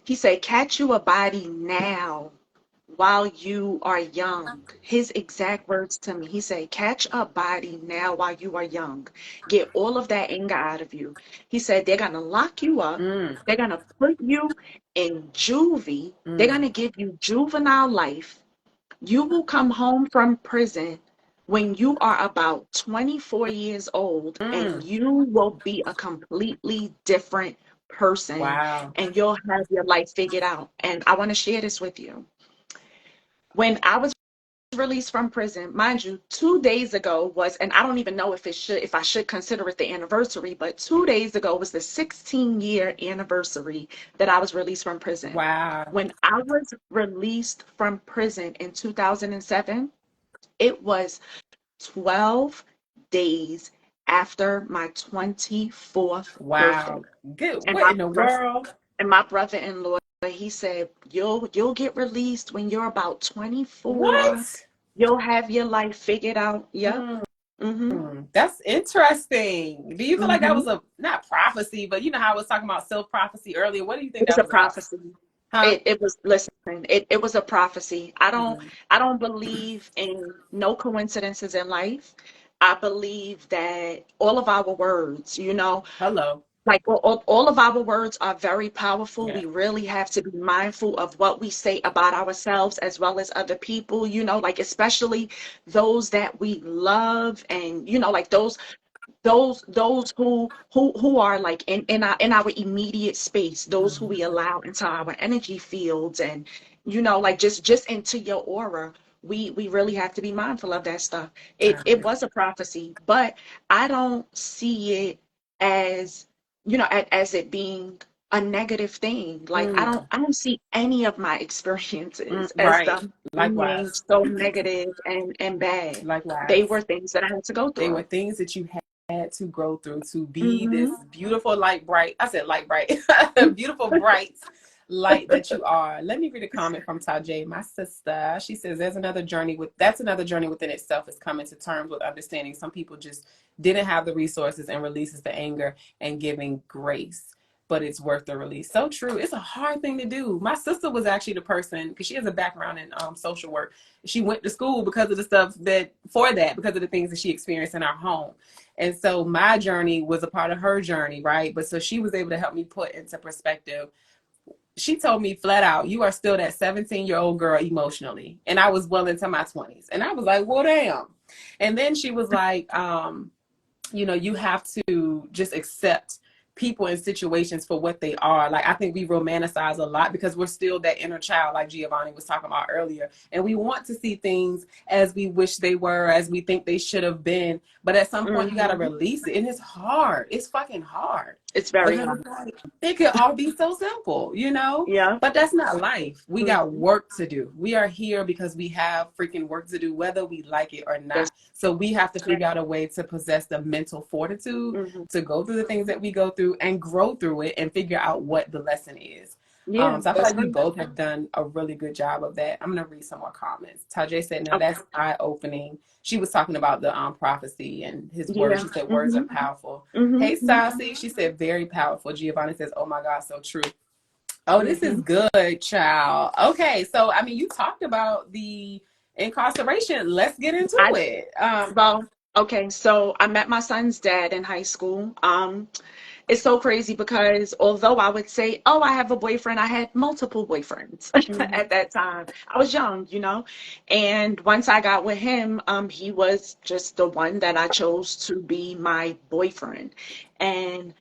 He said, "Catch you a body now while you are young." His exact words to me. He said, "Catch a body now while you are young. Get all of that anger out of you." He said, "They're going to lock you up. Mm, They're going to put you in juvie. They're going mm, to give you juvenile life. You will come home from prison when you are about 24 years old, and mm. you will be a completely different person, Wow. and you'll have your life figured out." And I want to share this with you. When I was released from prison, mind you, 2 days ago was, and I don't even know if I should consider it the anniversary, but 2 days ago was the 16-year anniversary that I was released from prison. Wow. When I was released from prison in 2007, it was 12 days after my 24th birthday. Wow. Good. And What my in the bro- world? and my brother-in-law, he said, "You'll get released when you're about 24. What? You'll have your life figured out." Yep. Mm, Mm-hmm. that's interesting. Do you feel like that Mm-hmm. was a not prophecy, but you know how I was talking about self prophecy earlier? What do you think It was that a was about? prophecy. Huh? It was, listen, it was a prophecy. I don't Mm. I don't believe in no coincidences in life. I believe that all of our words, Hello. like all of our words are very powerful. Yeah. We really have to be mindful of what we say about ourselves as well as other people, like especially those that we love, and like those who are like in our immediate space, those who Mhm. we allow into our energy fields, and like just into your aura. We really have to be mindful of that stuff. It Right. was a prophecy, but I don't see it as as it being a negative thing. Like I don't Mm, I don't see any of my experiences as right. them being Likewise. so negative and bad. They Likewise. were things that I had to go They were through. things that you had to go through to be this Hmm. beautiful light bright. I said light bright. Beautiful bright light that you are. Let me read a comment from Tajay, my sister. She says that's another journey within itself, is coming to terms with understanding some people just didn't have the resources and releases the anger and giving grace. But it's worth the release. So true. It's a hard thing to do. My sister was actually the person, because she has a background in social work. She went to school because of the stuff because of the things that she experienced in our home. And so my journey was a part of her journey, right? But so she was able to help me put into perspective. She told me flat out, "You are still that 17-year-old girl emotionally." And I was well into my 20s. And I was like, well, damn. And then she was like, you have to just accept people and situations for what they are. Like, I think we romanticize a lot because we're still that inner child, like Giovanni was talking about earlier. And we want to see things as we wish they were, as we think they should have been. But at some point, you got to Hmm. release it. And it's hard. It's fucking hard. It's very Because hard. it's like, it could all be so simple. Yeah. But that's not life. We got Hmm. work to do. We are here because we have freaking work to do, whether we like it or That's not. So we have to right. figure out a way to possess the mental fortitude Hmm. to go through the things that we go through and grow through it and figure out what the lesson is. Yeah, So I feel that's like we right. both have done a really good job of that. I'm going to read some more comments. Tajay said, now Okay. that's eye-opening. She was talking about the prophecy and his words. Yeah. She said, words are Hmm. powerful. Hey, Hmm. Stassi, she said, very powerful. Giovanni says, oh my God, so true. Oh, this is Hmm. good, child. Okay, so I mean, you talked about the incarceration. Let's get into I it. Well, okay, so I met my son's dad in high school. it's so crazy because although I would say, oh, I have a boyfriend, I had multiple boyfriends Mm-hmm. at that time. I was young, and once I got with him, he was just the one that I chose to be my boyfriend. And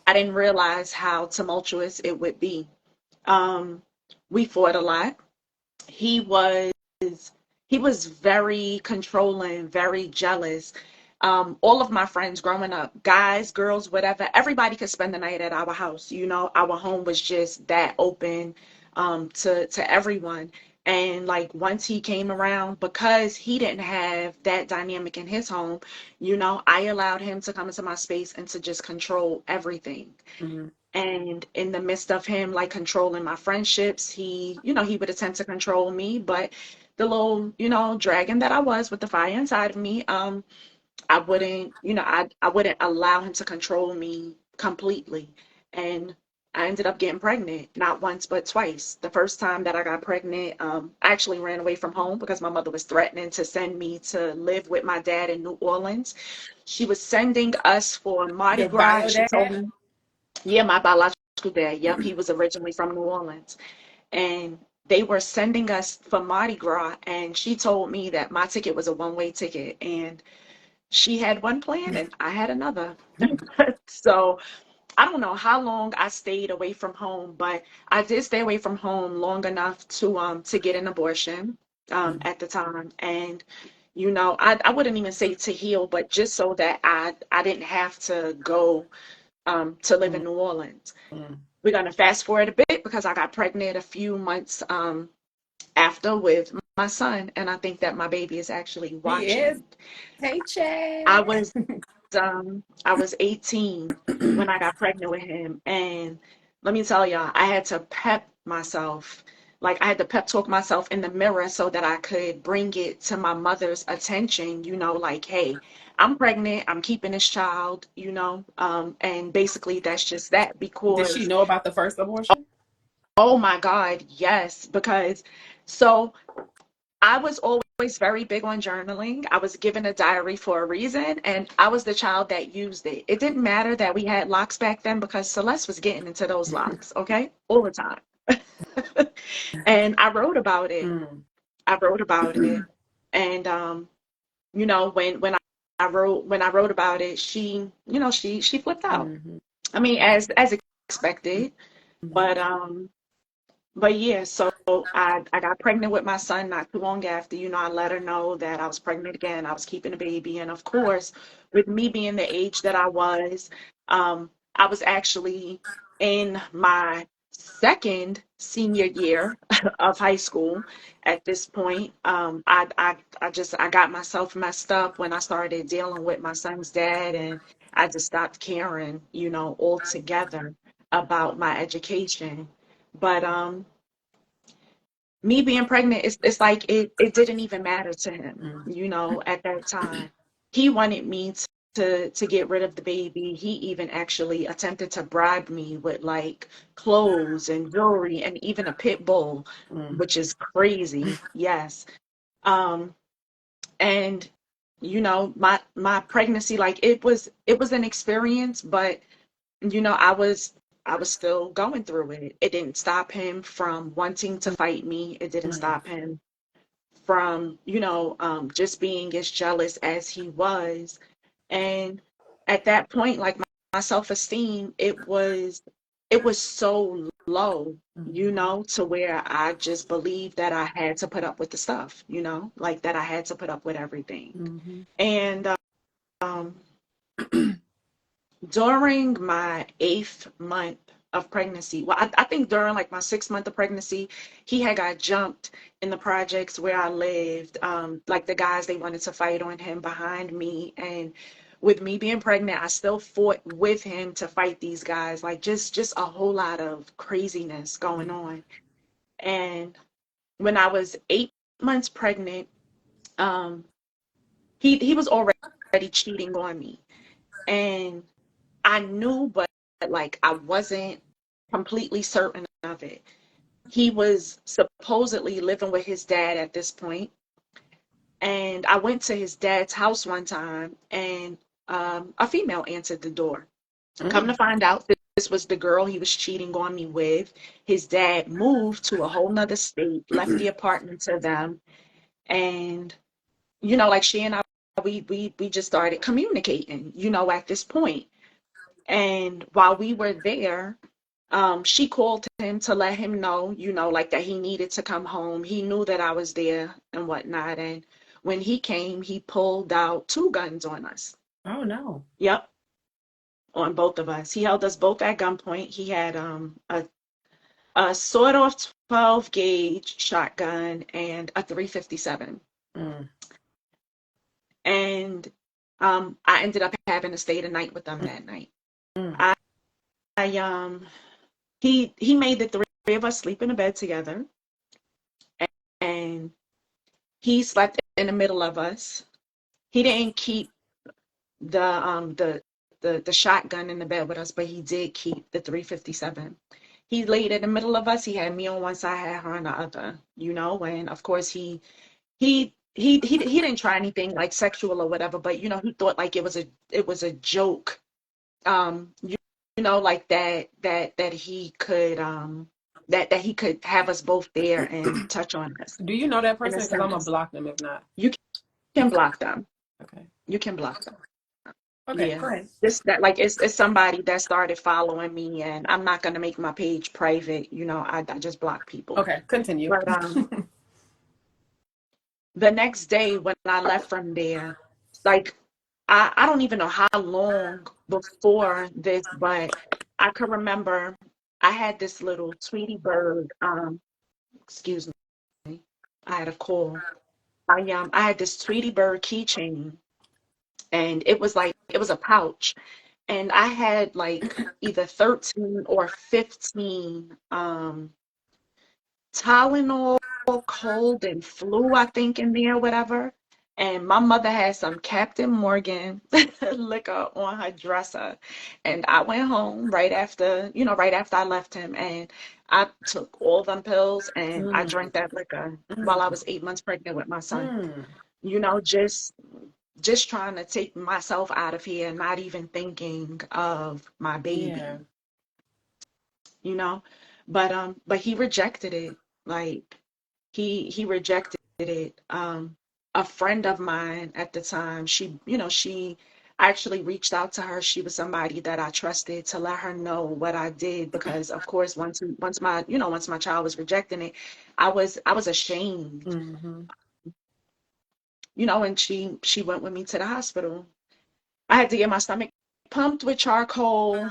I didn't realize how tumultuous it would be. Um, we fought a lot. He was he was very controlling, very jealous. All of my friends growing up, guys, girls, whatever, everybody could spend the night at our house. Our home was just that open to everyone. And like once he came around, because he didn't have that dynamic in his home, I allowed him to come into my space and to just control everything. Mm-hmm. And in the midst of him like controlling my friendships, he would attempt to control me. But the little, dragon that I was with the fire inside of me, I wouldn't, I wouldn't allow him to control me completely. And I ended up getting pregnant, not once, but twice. The first time that I got pregnant, I actually ran away from home because my mother was threatening to send me to live with my dad in New Orleans. She was sending us for Mardi Your Gras, and bio she told dad? me, yeah, my biological dad. Yep, he was originally from New Orleans. And they were sending us for Mardi Gras, and she told me that my ticket was a one-way ticket, and she had one plan and I had another. So I don't know how long I stayed away from home, but I did stay away from home long enough to get an abortion Mm-hmm. at the time. And I wouldn't even say to heal, but just so that I didn't have to go to live in New Orleans. Mm-hmm. We're going to fast forward a bit because I got pregnant a few months after with my son, and I think that my baby is actually He is. watching. Hey, I Chad. was I was 18 when I got pregnant with him, and let me tell y'all, I had to pep myself. Like I had to pep talk myself in the mirror so that I could bring it to my mother's attention, like, hey, I'm pregnant, I'm keeping this child, and basically that's just that Did she because, know about the first abortion? oh my God, yes, because so I was always very big on journaling. I was given a diary for a reason, and I was the child that used it. It didn't matter that we had locks back then because Celeste was getting into those locks, okay? All the time. And I wrote about it. Mm. I wrote about it. And when I wrote about it, she flipped out. Mm-hmm. I mean, as expected, Mm-hmm. but yeah, so I got pregnant with my son not too long after. I let her know that I was pregnant again. I was keeping a baby. And of course, with me being the age that I was actually in my second senior year of high school at this point. I got myself messed up when I started dealing with my son's dad, and I just stopped caring, altogether about my education. But me being pregnant, it's like it didn't even matter to him, Mm. at that time. He wanted me to get rid of the baby. He even actually attempted to bribe me with like clothes and jewelry and even a pit bull, Mm. which is crazy. Yes. Um, and my pregnancy, like it was an experience, but I was still going through it. It didn't stop him from wanting to fight me. It didn't Mm. stop him from, just being as jealous as he was. And at that point, like my self-esteem, it was so low, Mm. to where I just believed that I had to put up with the stuff, like that I had to put up with everything. Mm. And um during my 8th month of pregnancy, well, I think during like my 6th month of pregnancy, he had got jumped in the projects where I lived. Like the guys, they wanted to fight on him behind me. And with me being pregnant, I still fought with him to fight these guys. Like just a whole lot of craziness going Mm. on. And when I was 8 months pregnant, um, he was already cheating on me. And I knew, but like I wasn't completely certain of it. He was supposedly living with his dad at this point, and I went to his dad's house one time, and a female answered the door. Come to Mm. find out, this was the girl he was cheating on me with. His dad moved to a whole nother state, left the apartment to them, and like she and I, we just started communicating, at this point. And while we were there, she called him to let him know, like that he needed to come home. He knew that I was there and whatnot. And when he came, he pulled out two guns on us. Oh no. Yep, on both of us. He held us both at gunpoint. He had a sort of 12 gauge shotgun and a 357. Mm. And I ended up having to stay the night with them that night. Mm. I, I he made the three of us sleep in a bed together, and he slept in the middle of us. He didn't keep the shotgun in the bed with us, but he did keep the 357. He laid in the middle of us. He had me on one side, had her on the other, and of course he didn't try anything like sexual or whatever, but he thought like it was a joke. Like that he could that he could have us both there and touch on us Do you know that in a person? Because I'm gonna sense. block them if not. You can block them. Okay. You can block them. Okay. Yeah. Go ahead. This that like it's somebody that started following me, and I'm not gonna make my page private. I just block people. Okay. Continue. But the next day when I left from there, like I don't even know how long before this, but I could remember I had this little Tweety bird. Excuse me, I had a call. I had this Tweety bird keychain, and it was a pouch, and I had like either 13 or 15 Tylenol, cold and flu, I think, in there, whatever. And my mother had some Captain Morgan liquor on her dresser. And I went home right after I left him. And I took all them pills and I Mm. drank that liquor while I Mm. was 8 months pregnant with my son. Mm. Just trying to take myself out of here, not even thinking of my Yeah. baby, you know. But he rejected it. Like he rejected it. A friend of mine at the time, she actually reached out to her. She was somebody that I trusted to let her know what I did, because of course once my child was rejecting it, I was ashamed, Mm-hmm. and she went with me to the hospital. I had to get my stomach pumped with charcoal,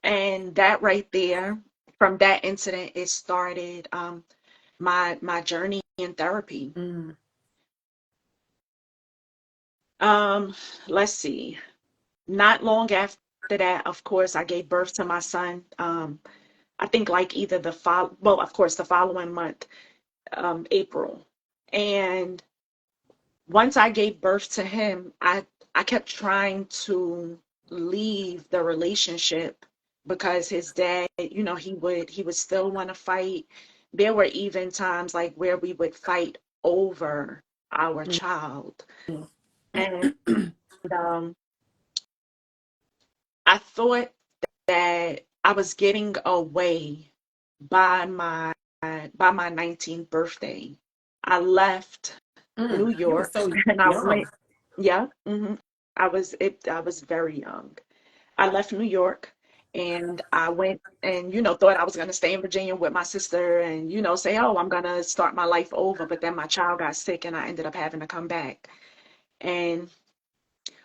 and that right there, from that incident, it started my journey in therapy. Mm. Um, let's see. Not long after that, of course, I gave birth to my son. I think like either well, of course, the following month, April. And once I gave birth to him, I kept trying to leave the relationship because his dad, he would still want to fight. There were even times like where we would fight over our child. And um, I thought that I was getting away by my 19th birthday. I left New Mm. You were York so and I young. went, yeah, I was very young. I left New York and I went and thought I was going to stay in Virginia with my sister and say, oh, I'm going to start my life over, but then my child got sick and I ended up having to come back. And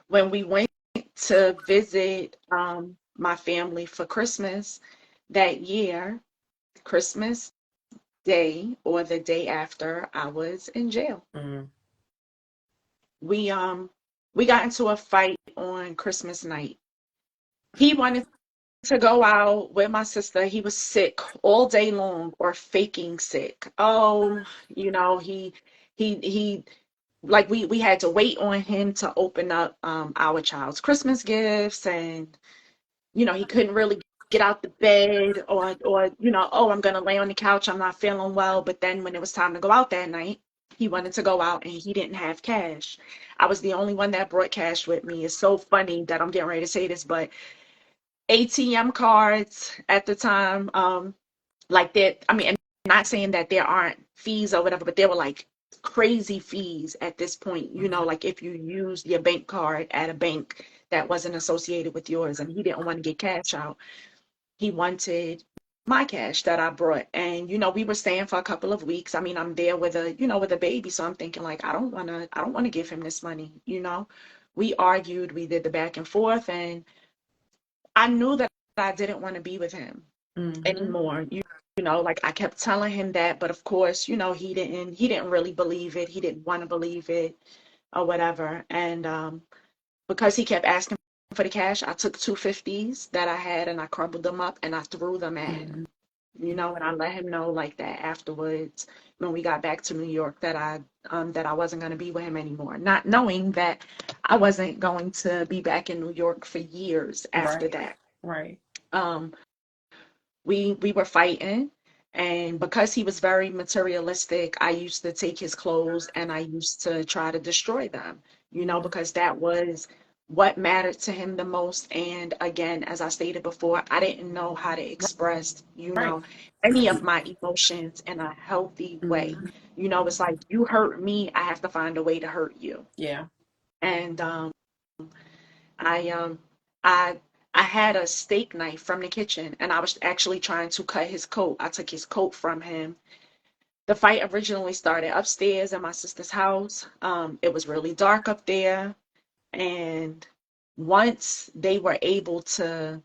when we went to visit my family for Christmas that year, Christmas Day or the day after, I was in jail. Mm. We got into a fight on Christmas night. He wanted to go out with my sister. He was sick all day long or faking sick. Oh, he like we had to wait on him to open up our child's Christmas gifts, and he couldn't really get out the bed, or oh, I'm gonna lay on the couch, I'm not feeling well. But then when it was time to go out that night, he wanted to go out and he didn't have cash. I was the only one that brought cash with me. It's so funny that I'm getting ready to say this, but ATM cards at the time. Like that, I mean, and not saying that there aren't fees or whatever, but there were like crazy fees at this point, like if you used your bank card at a bank that wasn't associated with yours, and he didn't want to get cash out. He wanted my cash that I brought. And, we were staying for a couple of weeks. I mean, I'm there with a baby. So I'm thinking like, I don't want to give him this money. We argued, we did the back and forth, and I knew that I didn't want to be with him Mm-hmm. anymore. Like I kept telling him that, but of course, he didn't really believe it. He didn't want to believe it or whatever. And because he kept asking for the cash, I took 250s that I had and I crumbled them up and I threw them at Mm-hmm. him. And I let him know like that afterwards when we got back to New York that I wasn't going to be with him anymore, not knowing that I wasn't going to be back in New York for years after Right. that. Right. Um, we were fighting, and because he was very materialistic, I used to take his clothes and I used to try to destroy them, Yeah. because that was what mattered to him the most. And again, as I stated before, I didn't know how to express, Right. any of my emotions in a healthy way. Mm-hmm. It's like you hurt me, I have to find a way to hurt you. Yeah. And I I I had a steak knife from the kitchen and I was actually trying to cut his coat. I took his coat from him. The fight originally started upstairs in my sister's house. It was really dark up there, and once they were able to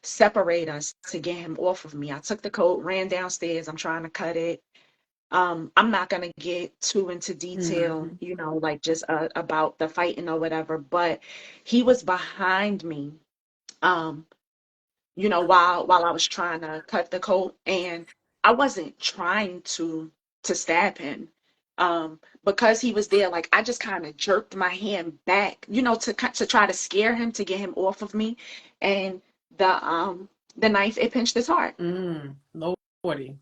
separate us to get him off of me, I took the coat, ran downstairs. I'm trying to cut it. I'm not gonna get too into detail, Mm-hmm. like just about the fighting or whatever, but he was behind me, um, while I was trying to cut the coat, and I wasn't trying to stab him. Because he was there, like I just kind of jerked my hand back, to try to scare him to get him off of me, and the knife, it pinched his heart. Mm. Lordy.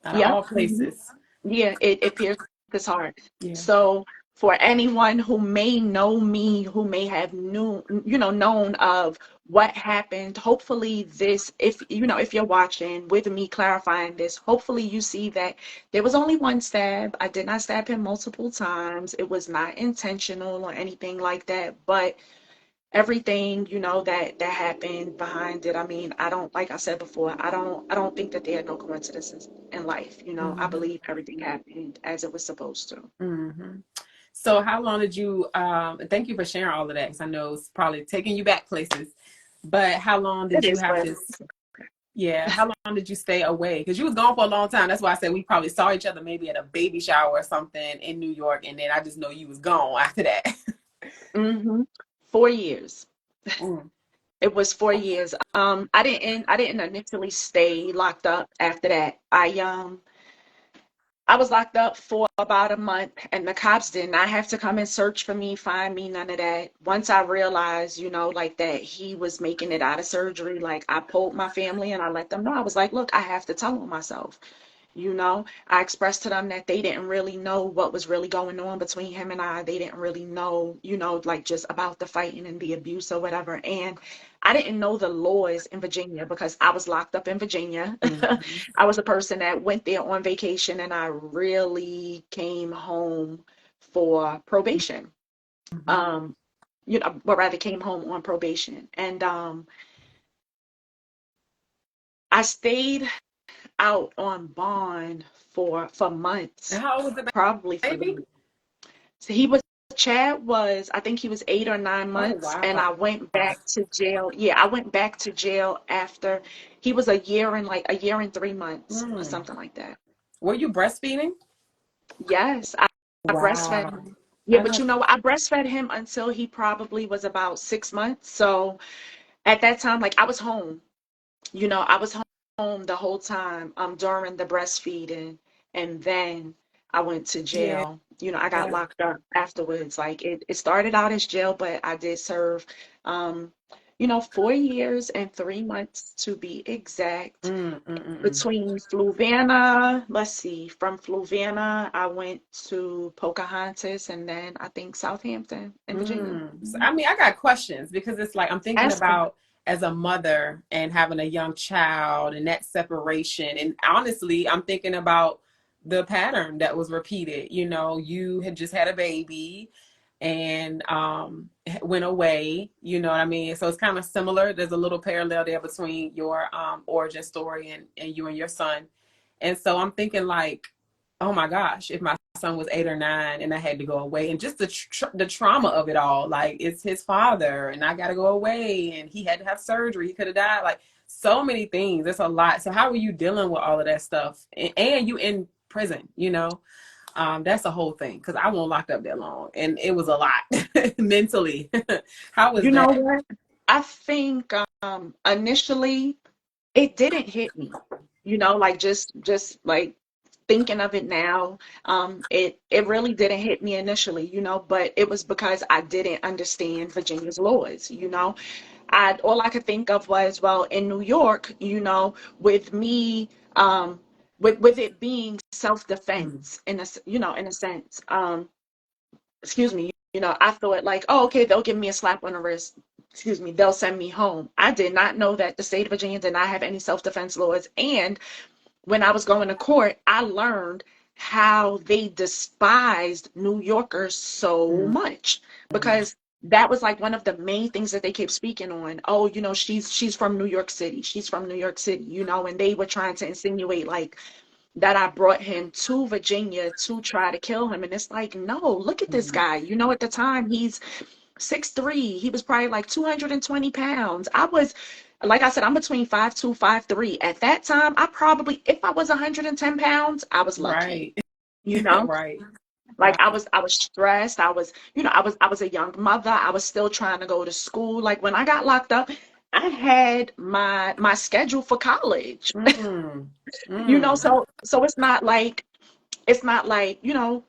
Out of Yep. all places. Yeah, it pierced his heart. Yeah. So for anyone who may know me, who may have known of what happened, hopefully this, if you're watching with me clarifying this, hopefully you see that there was only one stab. I did not stab him multiple times. It was not intentional or anything like that, but everything that happened behind it. I mean, I don't, like I said before, I don't think that there are no coincidences in life. I Mm-hmm. believe everything happened as it was supposed to. Mm-hmm. So how long did you thank you for sharing all of that, because I know it's probably taking you back places, but how long It did you is, have but to yeah, how long did you stay away? Because you was gone for a long time. That's why I said we probably saw each other maybe at a baby shower or something in New York, and then I just know you was gone after that. 4 years. Mm. It was 4 years. I didn't initially stay locked up after that. I was locked up for about a month, and the cops did not have to come and search for me, find me, none of that. Once I realized, like that he was making it out of surgery, like I pulled my family and I let them know. I was like, look, I have to tell on myself. I expressed to them that they didn't really know what was really going on between him and I. They didn't really know, like just about the fighting and the abuse or whatever. And I didn't know the laws in Virginia because I was locked up in Virginia. Mm-hmm. I was a person that went there on vacation and I really came home for probation. Mm-hmm. Um, but rather came home on probation. And I stayed out on bond for And months, how old was the probably for baby? the so he was Chad was, I think he was 8 or 9 Oh months, and wow. I went back to jail. Yeah, I went back to jail after he was a year and 3 months or Mm. something like that. Were you breastfeeding? Yes, I breastfed Wow. him. Yeah, I but know. I breastfed him until he probably was about 6 months. So at that time, like I was home. I was home the whole time during the breastfeeding, and then I went to Yeah. jail. I got locked up afterwards. Like it started out as jail, but I did serve, um, 4 years and 3 months to be exact. Mm, mm, mm, mm. Between Fluvanna, let's see, from Fluvanna, I went to Pocahontas and then I think Southampton in Virginia. So, I mean, I got questions because it's like I'm thinking Ask them. about as a mother and having a young child and that separation. And honestly, I'm thinking about the pattern that was repeated. You know, you had just had a baby and went away, you know what I mean? So it's kind of similar. There's a little parallel there between your origin story and you and your son. And so I'm thinking like, oh my gosh, if my son was 8 or 9 and I had to go away, and just the trauma of it all, like it's his father and I got to go away and he had to have surgery, he could have died, like so many things. It's a lot. So how were you dealing with all of that stuff? And you in prison, you know? That's a whole thing because I won't locked up that long, and it was a lot mentally. How was You know that? what? I think initially it didn't hit me. You know, like just like thinking of it now, it really didn't hit me initially, you know, but it was because I didn't understand Virginia's laws, you know. I all I could think of was, well, in New York, you know, with me, with it being Mm, self-defense in you know, in a sense, excuse me, you know, I thought like, oh, okay, they'll give me a slap on the wrist. Excuse me, they'll send me home. I did not know that the state of Virginia did not have any self-defense laws. And when I was going to court, I learned how they despised New Yorkers so mm, much mm. because that was like one of the main things that they kept speaking on. Oh, you know, she's from New York City. She's from New York City, you know, and they were trying to insinuate like that I brought him to Virginia to try to kill him. And it's like, no, look at this Mm. guy. You know, at the time he's 6'3". He was probably like 220 pounds. I was, like I said, I'm between 5'2", 5'3". At that time, I probably, if I was 110 pounds, I was lucky. Right, You know, right, like right. I was stressed. I was, you know, I was a young mother. I was still trying to go to school. Like when I got locked up, I had my schedule for college. Mm, You know, mm. so it's not like, you know,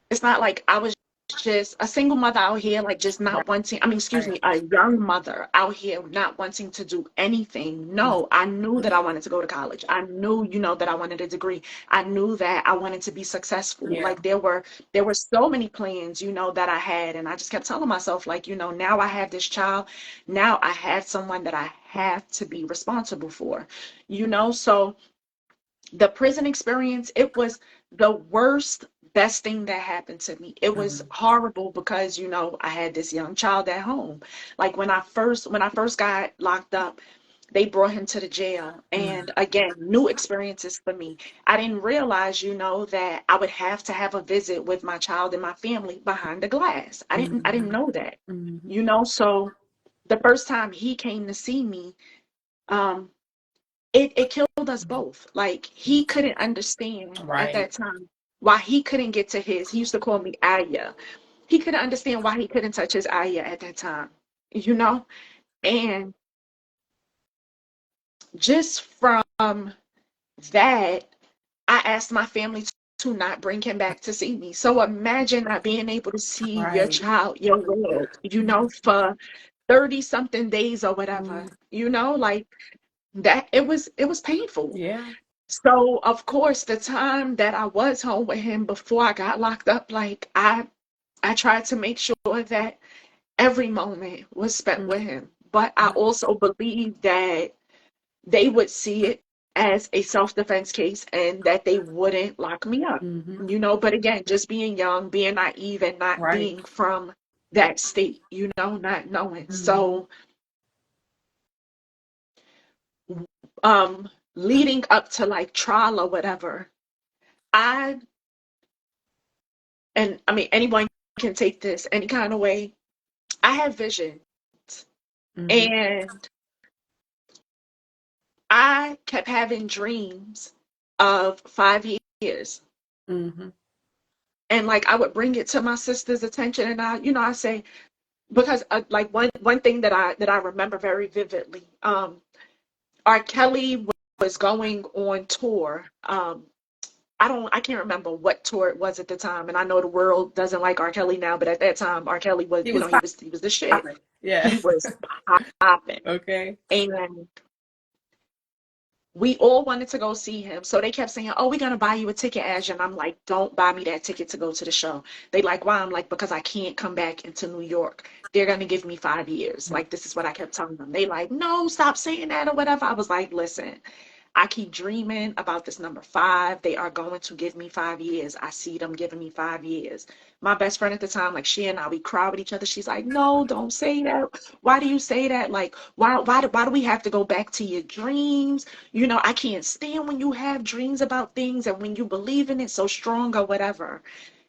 it's not like I was just a single mother out here, like just Right, not wanting, I mean, excuse right. me, a young mother out here not wanting to do anything. No, I knew that I wanted to go to college. I knew, you know, that I wanted a degree. I knew that I wanted to be successful. Yeah. Like there were so many plans, you know, that I had. And I just kept telling myself, like, you know, now I have this child. Now I have someone that I have to be responsible for, you know? So the prison experience, it was the worst, best thing that happened to me. It was Mhm. horrible because, you know, I had this young child at home. Like when I first got locked up, they brought him to the jail. Mm. And again, new experiences for me. I didn't realize, you know, that I would have to have a visit with my child and my family behind the glass. I didn't Mhm. know that. Mhm. You know, so the first time he came to see me, um, it killed us both. Like he couldn't understand at Right. that time why he couldn't get to his. He used to call me Aya. He couldn't understand why he couldn't touch his Aya at that time, you know? And just from that, I asked my family to not bring him back to see me. So imagine not being able to see your Right. child, your world, you know, for 30 something days or whatever, Mm. you know, like that it was painful. Yeah. So, of course, the time that I was home with him before I got locked up, like I tried to make sure that every moment was spent Mm. with him. But I also believe that they would see it as a self-defense case and that they wouldn't lock me up. Mhm. You know, but again, just being young, being naive and not Right. being from that state, you know, not knowing. Mhm. So, leading up to like trial or whatever, I and I mean, anyone can take this any kind of way. I have vision, Mhm. and I kept having dreams of 5 years. Mhm. And like I would bring it to my sister's attention, and I, you know, I say because like one thing that I remember very vividly, R. Kelly was going on tour. I can't remember what tour it was at the time, and I know the world doesn't like R. Kelly now, but at that time, R. Kelly was, He you was know, he was the shit. popping. Yeah. He was popping, Okay. and We all wanted to go see him. So they kept saying, oh, we're going to buy you a ticket, Azure. And I'm like, don't buy me that ticket to go to the show. They like, why? I'm like, because I can't come back into New York. They're going to give me 5 years. Like, this is what I kept telling them. They like, no, stop saying that or whatever. I was like, listen, I keep dreaming about this number 5. They are going to give me 5 years. I see them giving me 5 years. My best friend at the time, like she and I, we cry with each other. She's like, no, don't say that. Why do you say that? Like, why do we have to go back to your dreams? You know, I can't stand when you have dreams about things and when you believe in it so strong or whatever.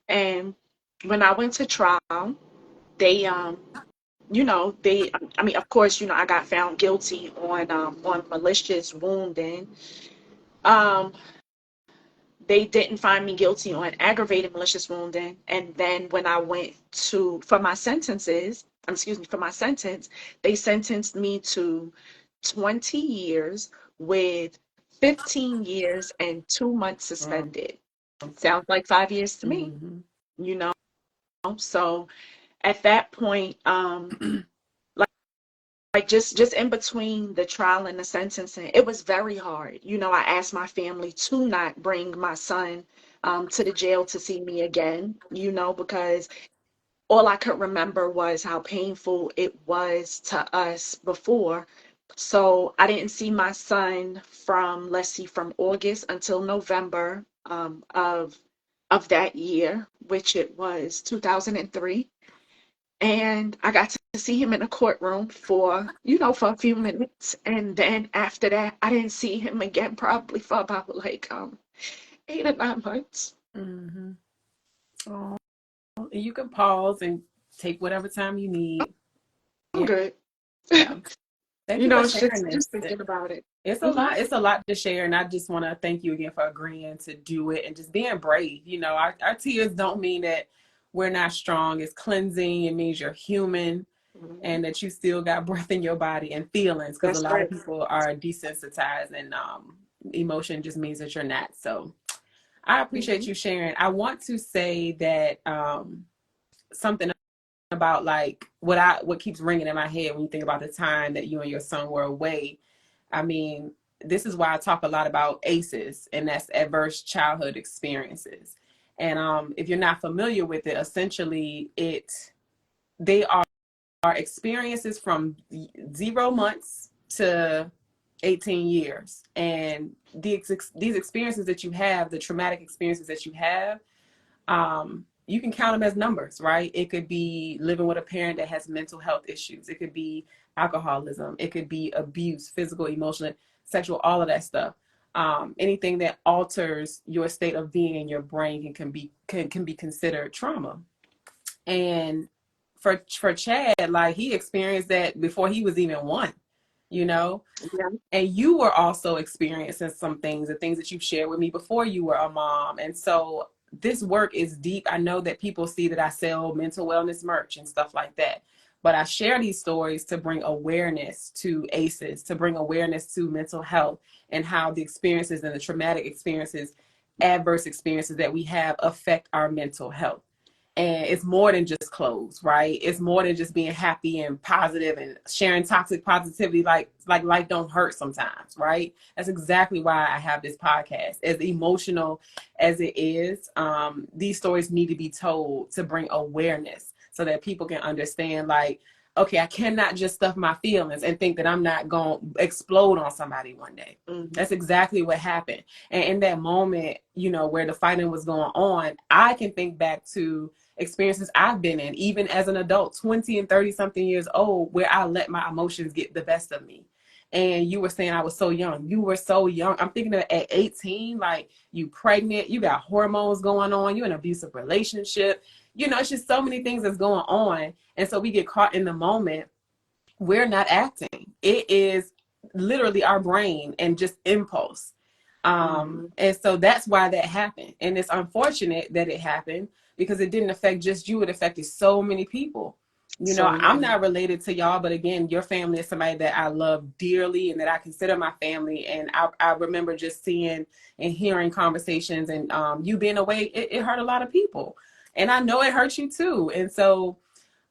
And when I went to trial, they I mean, of course, I got found guilty on malicious wounding. Um, they didn't find me guilty on aggravated malicious wounding. And then when I went to for my for my sentence, they sentenced me to 20 years with 15 years and 2 months suspended. Sounds like 5 years to me, Mm-hmm. you know. So at that point, like just in between the trial and the sentencing, it was very hard. I asked my family to not bring my son to the jail to see me again, because all I could remember was how painful it was to us before. So I didn't see my son from, let's see, from August until November of that year, which it was 2003. And I got to see him in a courtroom for a few minutes. And then after that, I didn't see him again, probably for about like 8 or 9 months. Mm-hmm. Oh, you can pause and take whatever time you need. I'm Yeah. good. Yeah. Thank you for It's sharing just this. thinking about it. It's a Hmm. lot. It's a lot to share, and I just want to thank you again for agreeing to do it and just being brave. Our tears don't mean that we're not strong. It's cleansing. It means you're human and that you still got breath in your body and feelings, because a That's lot of right. people are desensitized, and emotion just means that you're not. So I appreciate Hmm. you sharing. I want to say that something about like what keeps ringing in my head when you think about the time that you and your son were away. I mean, this is why I talk a lot about ACEs, and that's adverse childhood experiences. And if you're not familiar with it, essentially they are experiences from 0 months to 18 years. And these experiences that you have, the traumatic experiences that you have, you can count them as numbers, right? It could be living with a parent that has mental health issues. It could be alcoholism. It could be abuse, physical, emotional, sexual, all of that stuff. Anything that alters your state of being in your brain can be considered trauma. And for Chad, like he experienced that before he was even one, you know. Yeah. And you were also experiencing some things, the things that you've shared with me before you were a mom. And so this work is deep. I know that people see that I sell mental wellness merch and stuff like that, but I share these stories to bring awareness to ACEs, to bring awareness to mental health and how the experiences and the traumatic experiences, adverse experiences that we have affect our mental health. And it's more than just clothes, right? It's more than just being happy and positive and sharing toxic positivity. Like life don't hurt sometimes, right? That's exactly why I have this podcast. As emotional as it is, these stories need to be told to bring awareness so that people can understand, like, okay, I cannot just stuff my feelings and think that I'm not going to explode on somebody one day. Hmm. That's exactly what happened. And in that moment, where the fighting was going on, I can think back to experiences I've been in, even as an adult, 20 and 30 something years old, where I let my emotions get the best of me. And you were saying I was so young. You were so young. I'm thinking of at 18, like you pregnant, you got hormones going on, you're in an abusive relationship. It's just so many things that's going on. And so we get caught in the moment. We're not acting. It is literally our brain and just impulse. Hmm. And so that's why that happened. And it's unfortunate that it happened because it didn't affect just you. It affected so many people. So I'm many. not related to y'all, but again, your family is somebody that I love dearly and that I consider my family. And I remember just seeing and hearing conversations and you being away, it hurt a lot of people. And I know it hurt you too. And so,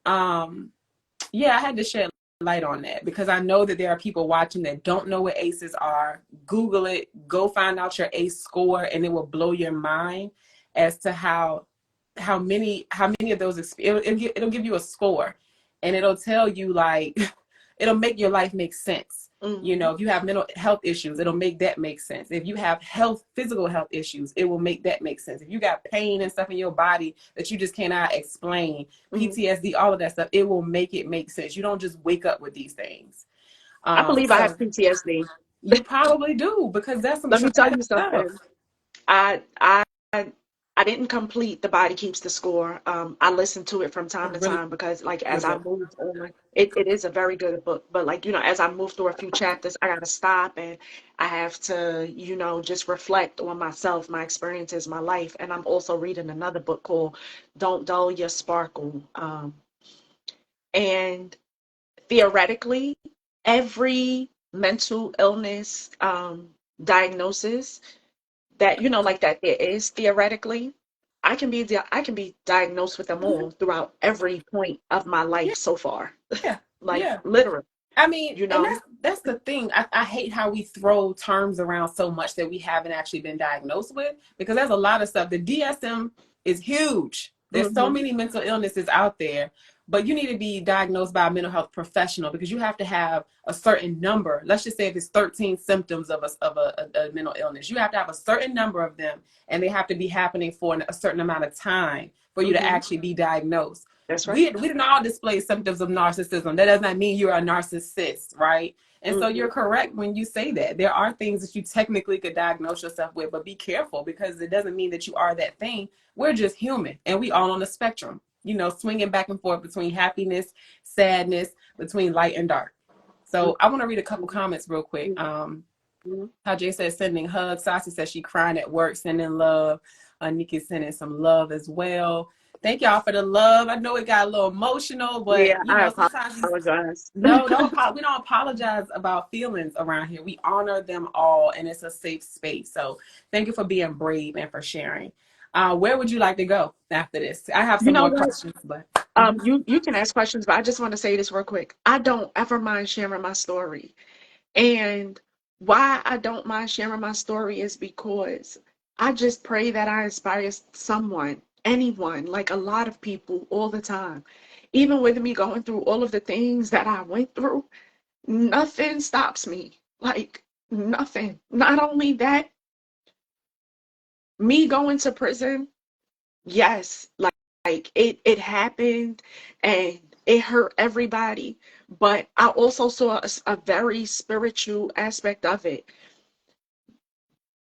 yeah, I had to shed light on that, because I know that there are people watching that don't know what ACEs are. Google it, go find out your ACE score, and it will blow your mind as to how many of those it'll give you a score, and it'll tell you, like, it'll make your life make sense. You know, if you have mental health issues, it'll make that make sense. If you have physical health issues, it will make that make sense. If you got pain and stuff in your body that you just cannot explain, PTSD, all of that stuff, it will make it make sense. You don't just wake up with these things. I believe I have So PTSD. you probably do, because that's some Let me tell you traumatic stuff. something. I I I didn't complete The Body Keeps the Score. I listened to it from time to Really time because, like, as good I book. moved on, it is a very good book. But, like, as I move through a few chapters, I gotta stop and I have to, just reflect on myself, my experiences, my life. And I'm also reading another book called Don't Dull Your Sparkle. And theoretically, every mental illness diagnosis that like that there is theoretically, I can be diagnosed with them Mhm. all throughout every point of my Yeah, life so far. yeah, Like, yeah. literally, I mean, you and know. that's the thing. I hate how we throw terms around so much that we haven't actually been diagnosed with, because there's a lot of stuff. The DSM is huge. There's so Hmm. many mental illnesses out there, but you need to be diagnosed by a mental health professional, because you have to have a certain number. Let's just say if it's 13 symptoms of a mental illness, you have to have a certain number of them, and they have to be happening for a certain amount of time for you to Hmm. actually be diagnosed. That's right. We didn't all display symptoms of narcissism. That does not mean you're a narcissist, right? And so Hmm. you're correct when you say that. There are things that you technically could diagnose yourself with, but be careful, because it doesn't mean that you are that thing. We're just human, and we all on the spectrum, swinging back and forth between happiness, sadness, between light and dark. So I want to read a couple comments real quick. Hmm. Tajay says sending hugs. Sasi says she crying at work, sending love. Nikki sending some love as well. Thank y'all for the love. I know it got a little emotional, but Yeah, I sometimes apologize. no, we don't apologize about feelings around here. We honor them all, and it's a safe space. So thank you for being brave and for sharing. Where would you like to go after this? I have You some know more what? questions, but mhm. You can ask questions, but I just want to say this real quick. I don't ever mind sharing my story. And why I don't mind sharing my story is because I just pray that I inspire someone, anyone, like a lot of people all the time. Even with me going through all of the things that I went through, nothing stops me. Like, nothing. Not only that, me going to prison, yes, like it happened and it hurt everybody, but I also saw a very spiritual aspect of it.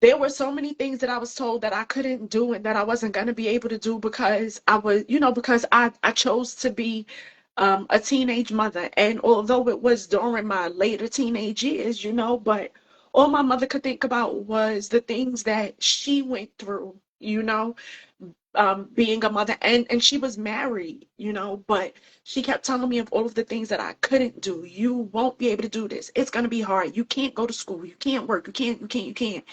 There were so many things that I was told that I couldn't do and that I wasn't going to be able to do because because I chose to be a teenage mother. And although it was during my later teenage years, but all my mother could think about was the things that she went through, being a mother, and she was married, but she kept telling me of all of the things that I couldn't do. You won't be able to do this. It's going to be hard. You can't go to school. You can't work. You can't.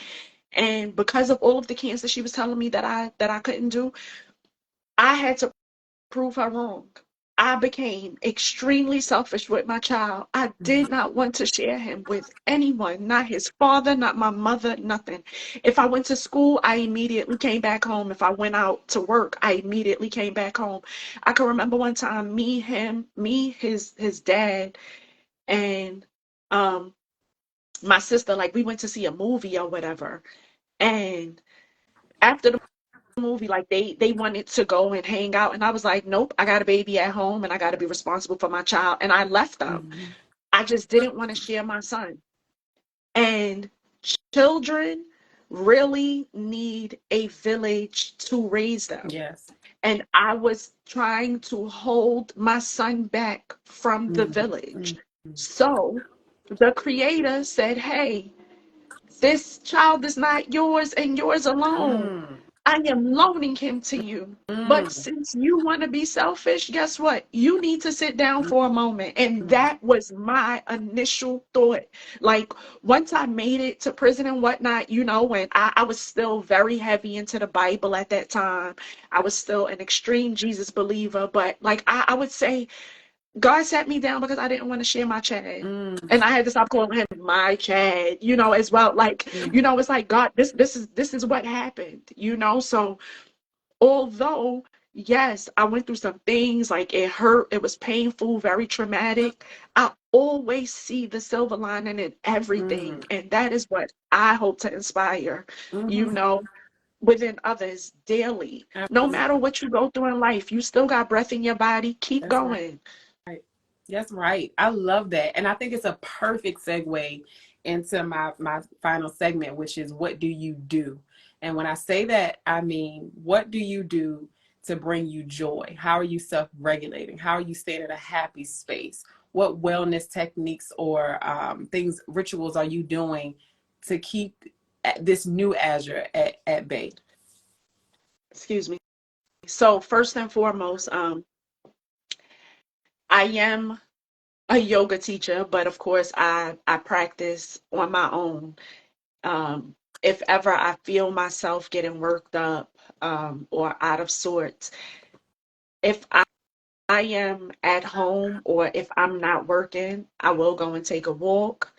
And because of all of the cancer she was telling me that I couldn't do, I had to prove her wrong. I became extremely selfish with my child. I did not want to share him with anyone, not his father, not my mother, nothing. If I went to school, I immediately came back home. If I went out to work, I immediately came back home. I can remember one time his dad, and um my sister, like, we went to see a movie or whatever. And after the movie, like, they wanted to go and hang out, and I was like, nope, I got a baby at home and I got to be responsible for my child, and I left them. Mhm. I just didn't want to share my son. And children really need a village to raise them. Yes. And I was trying to hold my son back from the Mhm. village. Mhm. So the creator said, hey, this child is not yours and yours alone. Mm. I am loaning him to you. But Mm. since you want to be selfish, guess what? You need to sit down for a moment. And Mm. that was my initial thought. Like, once I made it to prison and whatnot, when I was still very heavy into the Bible at that time, I was still an extreme Jesus believer. But, like, I would say God sat me down because I didn't want to share my Chad. Mm, And I had to stop calling him my Chad, as well. Like, mm, it's like, God, this is what happened. So although, yes, I went through some things, like it hurt, it was painful, very traumatic, I always see the silver lining in everything. mm, And that is what I hope to inspire, you mm-hmm. know, within others daily. No matter Absolutely. what you go through in life, you still got breath in your body. Keep That's right. going. That's right. I love that. And I think it's a perfect segue into my final segment, which is what do you do? And when I say that, I mean, what do you do to bring you joy? How are you self-regulating? How are you staying in a happy space? What wellness techniques or things, rituals are you doing to keep this new Azure at bay? Excuse me. So first and foremost, I am a yoga teacher, but of course I practice on my own. If ever I feel myself getting worked up, or out of sorts, if I am at home or if I'm not working, I will go and take a walk.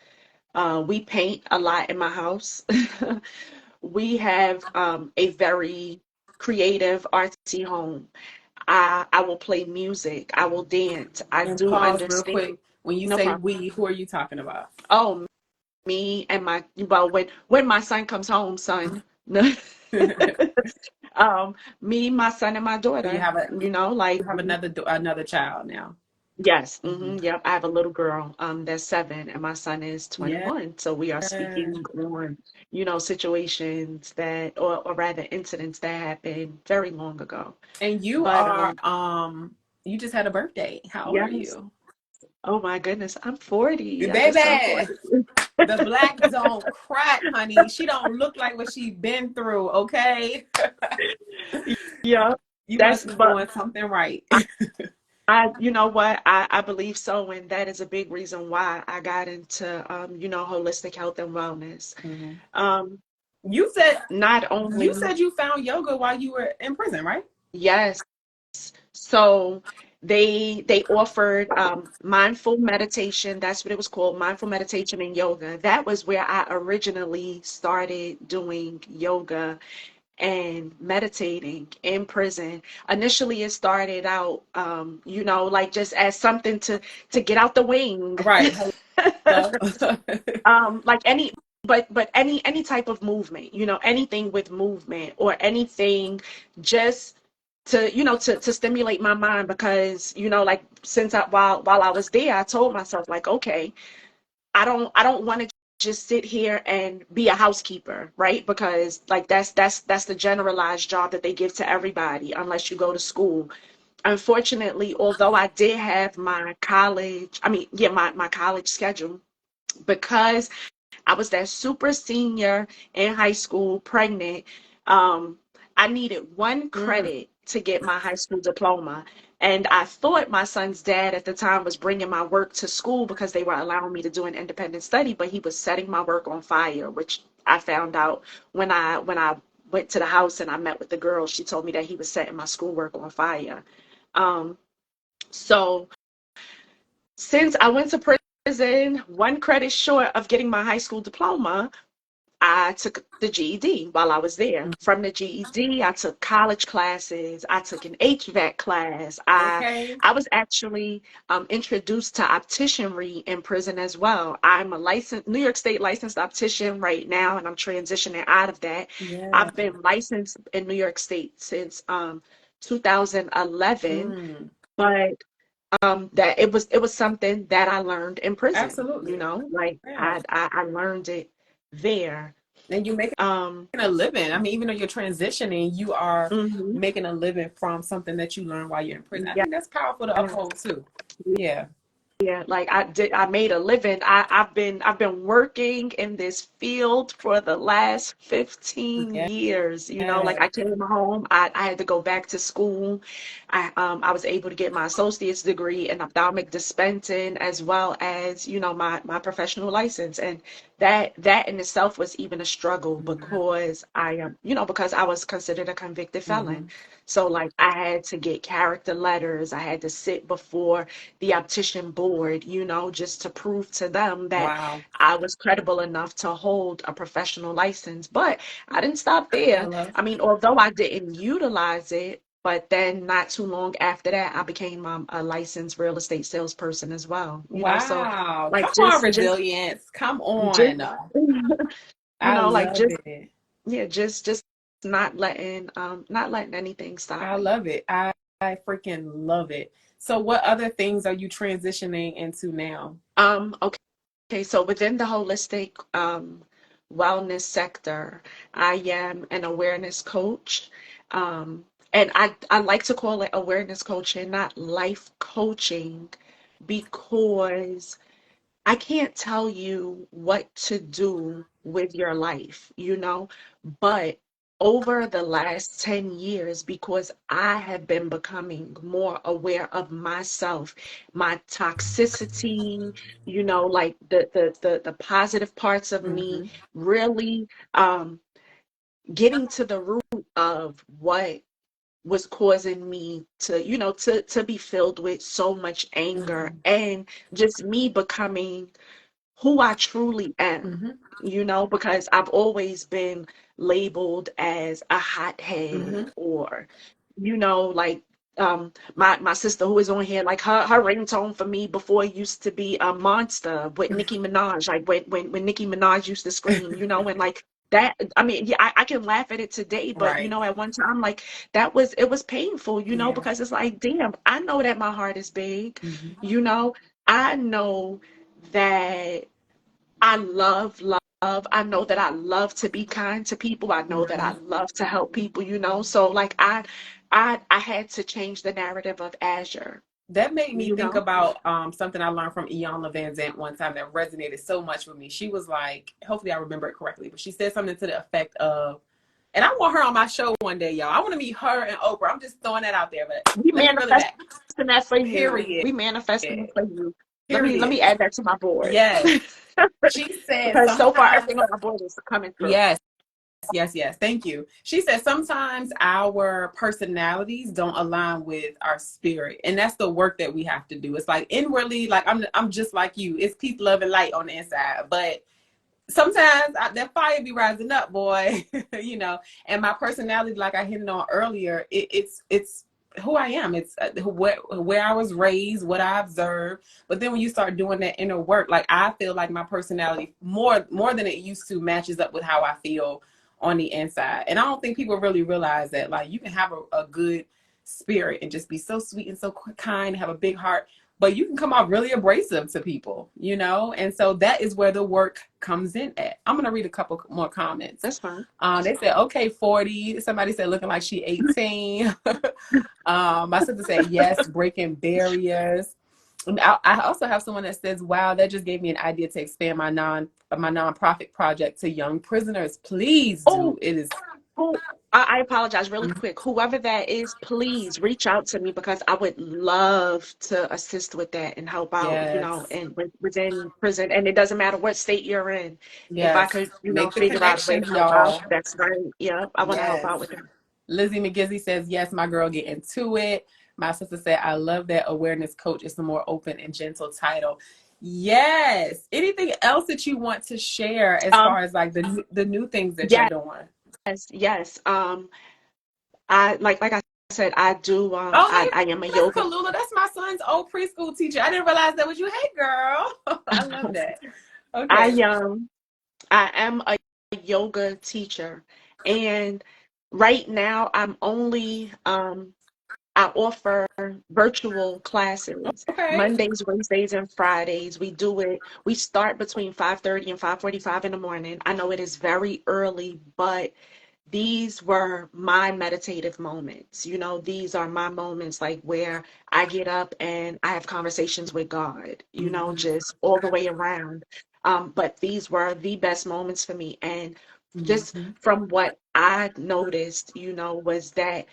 We paint a lot in my house. We have a very creative, artsy home. I will play music. I will dance. I And do pause real understand. quick. When you No say problem. we, who are you talking about? Oh, me and well, when my son comes home, son. Me, my son, and my So daughter. you Like, have another child now. yes, Hmm. yep. I have a little girl, that's 7, and my son is Yeah. 21. So we are speaking on, situations that, or rather, incidents that happened very long ago. And you But are you just had a birthday. How old are yes. you? Oh my goodness, I'm 40. I just turned Baby, 40. the black don't crack, honey. She don't look like what she been through, okay? Yeah, You that's must be but doing something right. you know what? I believe so, and that is a big reason why I got into holistic health and wellness. Mhm. Um, You said Not you only, said you found yoga while you were in prison, right? yes, so they offered mindful meditation. That's what it was called, mindful meditation and yoga. That was where I originally started doing yoga and meditating in prison. Initially, it started out, like just as something to get out the wing. Right. Hello. Like any type of movement, anything with movement or anything, just to stimulate my mind, because like, since while I was there, I told myself, like, okay, I don't want to just sit here and be a housekeeper, right? Because like that's the generalized job that they give to everybody unless you go to school. Unfortunately, although I did have my college, I mean, yeah, my college schedule, because I was that super senior in high school, pregnant. Um, I needed one Mm, credit to get my high school diploma. And I thought my son's dad at the time was bringing my work to school because they were allowing me to do an independent study, but he was setting my work on fire, which I found out when I went to the house and I met with the girl. She told me that he was setting my schoolwork on fire. Um, so since I went to prison, one credit short of getting my high school diploma, I took the GED while I was there. mm. From the GED, I took college classes. I took an HVAC class. I Okay. I was actually introduced to opticianry in prison as well. I'm a licensed New York State licensed optician right now, and I'm transitioning out of that. Yeah. I've been licensed in New York State since 2011, Mm, but that it was something that I learned in prison. absolutely. Like Yeah. I learned it there. And you making Um, a living. I mean, even though you're transitioning, you are mhm. making a living from something that you learned while you're in prison. I Yeah, think that's powerful to uphold too. Yeah. yeah. Like I made a living. I've been working in this field for the last 15 Yeah. years. Like I came home, I had to go back to school. I was able to get my associate's degree in ophthalmic dispensing, as well as, my professional license. And that in itself was even a struggle Mhm. because I am, because I was considered a convicted felon. Mhm. So like I had to get character letters. I had to sit before the optician board, just to prove to them that Wow. I was credible enough to hold a professional license. But I didn't stop I there. love. I mean, although I didn't utilize it, but then not too long after that, I became a licensed real estate salesperson as well. So Wow. like Come on, resilience. Come just on. I like love just it. yeah, just not letting anything stop I me. love it. I freaking love it. So what other things are you transitioning into now? Okay, so within the holistic wellness sector, I am an awareness coach. And I like to call it awareness coaching, not life coaching, because I can't tell you what to do with your life, but over the last 10 years, because I have been becoming more aware of myself, my toxicity, like the positive parts of me, Mm-hmm. really getting to the root of what was causing me to be filled with so much anger, Mm-hmm. and just me becoming who I truly am, Mm-hmm. because I've always been labeled as a hothead, Mm-hmm. or, like my sister who is on here, like her ringtone for me before used to be a monster with Nicki Minaj, like when Nicki Minaj used to scream, and like that, I mean, yeah, I can laugh at it today, but Right. at one time, like it was painful, Yeah. because it's like, damn, I know that my heart is big, Mm-hmm. you know, I know that I love love. I know that I love to be kind to people. I know that I Mm-hmm. love to help people. So like I had to change the narrative of Azure, That made me you think know. about something I learned from Iyanla Van Zant one time that resonated so much with me. She was like, hopefully I remember it correctly, but she said something to the effect of, and I want her on my show one day, y'all. I want to meet her and Oprah. I'm just throwing that out there, but We let me reel it manifesting back. that for you. Period. We manifesting it for you. Let me Period. add that to my board. Yes. She said Because so far sometimes, everything on my board is coming through. yes, yes. Thank you. She said sometimes our personalities don't align with our spirit. And that's the work that we have to do. It's like inwardly, like I'm just like you. It's peace, love, and light on the inside. But sometimes that fire be rising up, boy. And my personality, like I hinted on earlier, it's who I am. It's where I was raised, what I observed. But then when you start doing that inner work, like I feel like my personality more than it used to matches up with how I feel on the inside. And I don't think people really realize that, like, you can have a good spirit and just be so sweet and so kind, have a big heart, but you can come off really abrasive to people. And so that is where the work comes in at. I'm going to read a couple more comments. That's fine. They said, okay, 40. Somebody said, looking like she 18. My sister said, yes, breaking barriers. And I also have someone that says, wow, that just gave me an idea to expand my nonprofit project to young prisoners. Please Oh, do. It is. who I apologize really quick. Whoever that is, please reach out to me, because I would love to assist with that and help out, Yes. and within prison. And it doesn't matter what state you're in. If I Yes. could, Make the figure out a way to connections, help out, y'all. that's right. Yeah, I want to help Yes. out with that. Lizzie McGizzy says, yes, my girl, get into it. My sister said, I love that awareness coach is a more open and gentle title. Yes. Anything else that you want to share as Um, far as like the new things that you're yes, doing? yes. I like I said, I do. Oh, I am a hey, Miss yoga. Kalula, that's my son's old preschool teacher. I didn't realize that was you. Hey, girl. I love that. I Okay. I am a yoga teacher, and right now I'm only I offer virtual classes Okay. Mondays, Wednesdays, and Fridays. We start between 5:30 and 5:45 in the morning. I know it is very early, but these were my meditative moments. These are my moments, like where I get up and I have conversations with God, Mm-hmm. just all the way around. But these were the best moments for me. And just Mm-hmm. from what I noticed, was that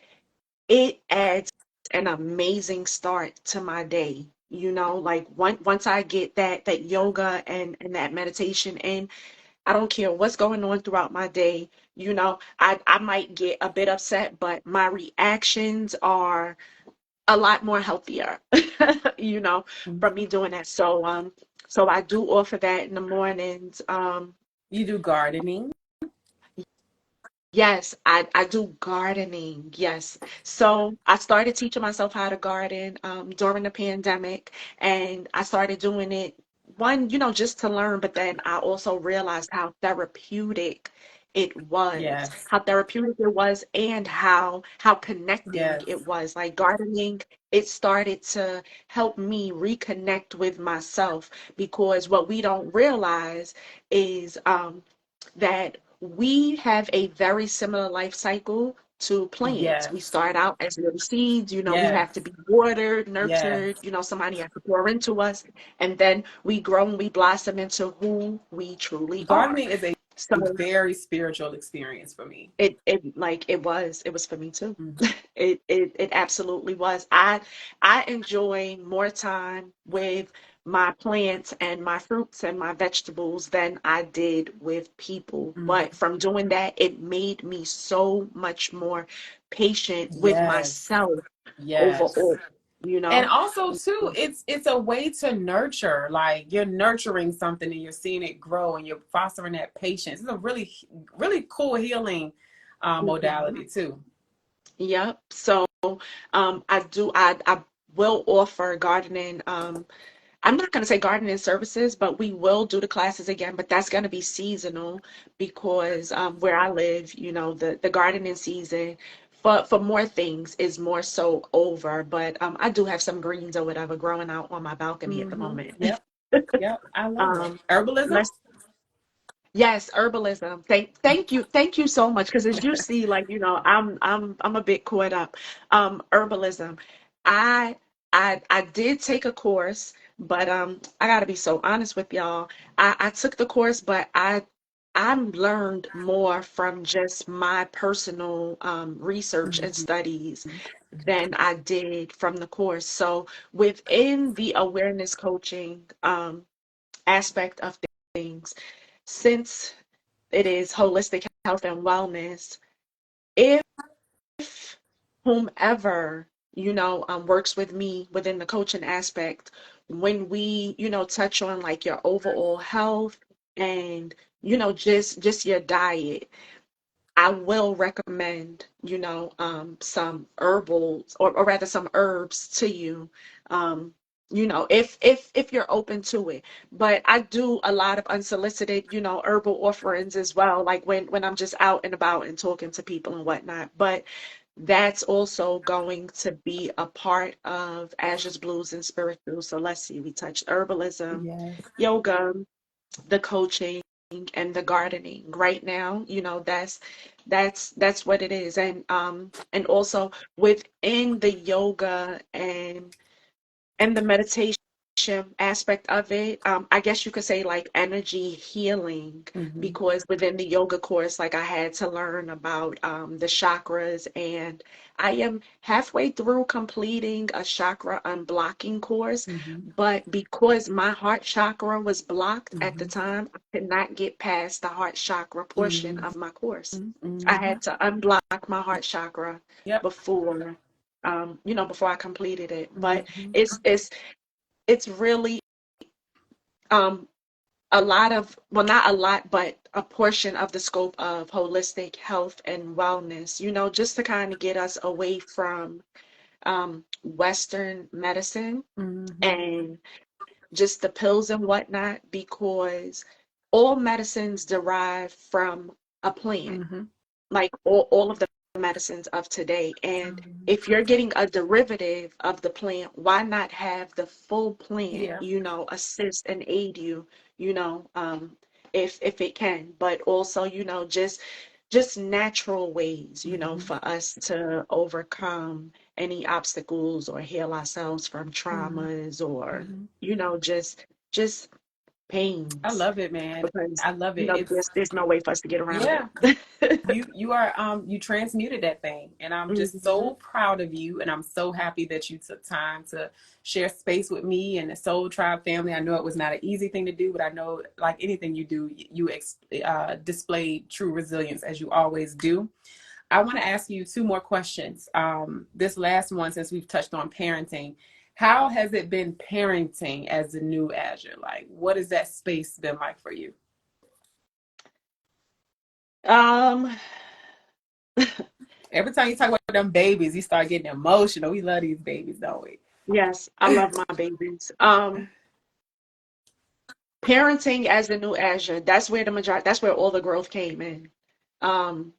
it adds an amazing start to my day. like once I get that yoga and that meditation in, I don't care what's going on throughout my day. I might get a bit upset, but my reactions are a lot more healthier, you know, from me doing that. So I do offer that in the mornings. You do gardening? Yes, I do gardening. Yes. So I started teaching myself how to garden during the pandemic, and I started doing it one, just to learn, but then I also realized Yes. how therapeutic it was, and how connecting Yes. it was. Like gardening, it started to help me reconnect with myself, because what we don't realize is that we have a very similar life cycle to plants. We Yes. start out as little seeds, we Yes. have to be watered, Yes. nurtured, somebody has to pour into us, and then we grow and we blossom into who we truly are. Gardening is a So very spiritual experience for me. it was for me too. Mm. It absolutely was. I enjoy more time with my plants and my fruits and my vegetables than I did with people. Mm. But from doing that, it made me so much more patient with Yes. myself Yes. overall, you And know? also too, it's a way to nurture. Like you're nurturing something and you're seeing it grow and you're fostering that patience. It's a really, really cool healing Mhm. modality too. Yep. So I will offer gardening. I'm not going to say gardening services, but we will do the classes again, but that's going to be seasonal, because where I live, the gardening season for more things is more so over. But I do have some greens or whatever growing out on my balcony at the Mm-hmm. moment. Yep. Yep. I love it. Um, Herbalism? let's Yes, herbalism. Thank you so much. Because as you see, like, I'm a bit caught up. Herbalism. I I did take a course, but I gotta be so honest with y'all. I took the course, but I learned more from just my personal research and Mm-hmm. studies than I did from the course. So within the awareness coaching aspect of things, since it is holistic health and wellness, if whomever, works with me within the coaching aspect, when we, touch on like your overall health and, just your diet, I will recommend, some herbals, or rather some herbs to you, if you're open to it. But I do a lot of unsolicited, herbal offerings as well, like when I'm just out and about and talking to people and whatnot. But that's also going to be a part of Azure's Blues and Spiritual. So let's see, we touched herbalism, Yes. yoga, the coaching, and the gardening right now. That's what it is. And also within the yoga and the meditation aspect of it, I guess you could say like energy healing, Mm-hmm. because within the yoga course, like I had to learn about the chakras, and I am halfway through completing a chakra unblocking course, Mm-hmm. but because my heart chakra was blocked at the Mm-hmm. time, I could not get past the heart chakra portion Mm-hmm. of my course. I Mm-hmm. had to unblock my heart chakra Yep. before before I completed it. But Mm-hmm. it's really um a lot of, well, not a lot, but a portion of the scope of holistic health and wellness, just to kind of get us away from Western medicine Mm-hmm. and just the pills and whatnot, because all medicines derive from a plant, Mm-hmm. like all of the medicines of today. And Mm-hmm. if you're getting a derivative of the plant, why not have the full plant, Yeah. assist and aid you, you know, um, if it can, but also, just natural ways, Mm-hmm. for us to overcome any obstacles or heal ourselves from Mm-hmm. traumas, or, Mm-hmm. just I pains love it, man. because, I love it. It's there's no way for us to get around yeah. it. You are you transmuted that thing, and I'm just Hmm. so proud of you, and I'm so happy that you took time to share space with me and the Soul Tribe family. I know it was not an easy thing to do, but I know, like anything you do, you displayed true resilience, as you always do. I want to ask you two more questions. This last one, since we've touched on parenting, how has it been parenting as the new Azure? Like, what has that space been like for you? Um, Every time you talk about them babies, you start getting emotional. We love these babies, don't we? yes, I love my babies. Parenting as the new Azure, that's where all the growth came in. Um,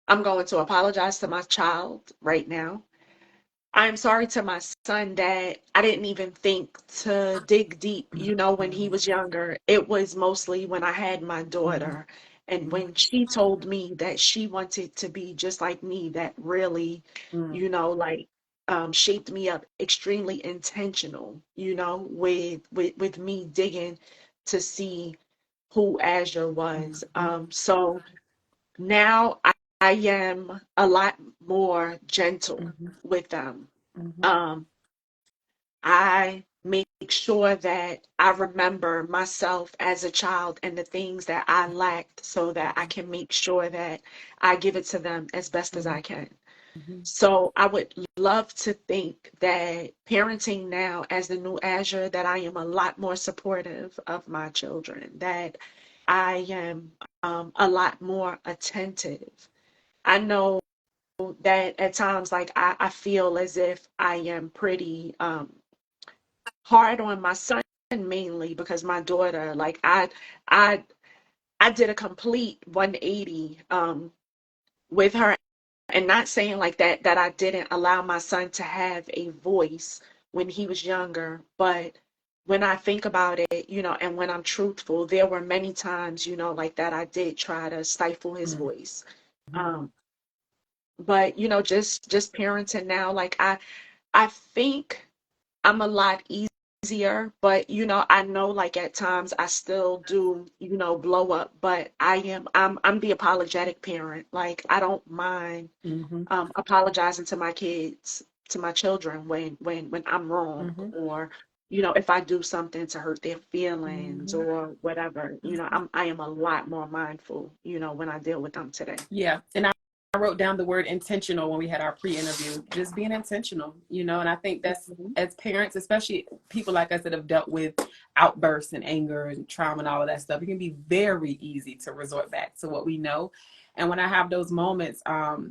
I'm going to apologize to my child right now. I'm sorry to my son that I didn't even think to dig deep, when he was younger. It was mostly when I had my daughter and when she told me that she wanted to be just like me, that really, like shaped me up, extremely intentional, with me digging to see who Azure was. So now I am a lot more gentle with them. Um, I make sure that I remember myself as a child and the things that I lacked so that I can make sure that I give it to them as best as I can. So I would love to think that parenting now as the new Azure, that I am a lot more supportive of my children, that I am a lot more attentive. I know that at times, like I feel as if I am pretty hard on my son, mainly because my daughter, like I I did a complete 180 with her, and not saying like that I didn't allow my son to have a voice when he was younger, but when I think about it, and when I'm truthful, there were many times, like that I did try to stifle his voice. Um, but just parenting now, like I think I'm a lot easier, but I know like at times I still do, blow up, but I'm the apologetic parent. Like I don't mind Mm-hmm. apologizing to my kids, to my children when I'm wrong, Mm-hmm. or if I do something to hurt their feelings Mm-hmm. or whatever. I am a lot more mindful, when I deal with them today. Yeah. And I wrote down the word intentional when we had our pre-interview, just being intentional, and I think that's, Mhm. as parents, especially people like us that have dealt with outbursts and anger and trauma and all of that stuff, it can be very easy to resort back to what we know. And when I have those moments,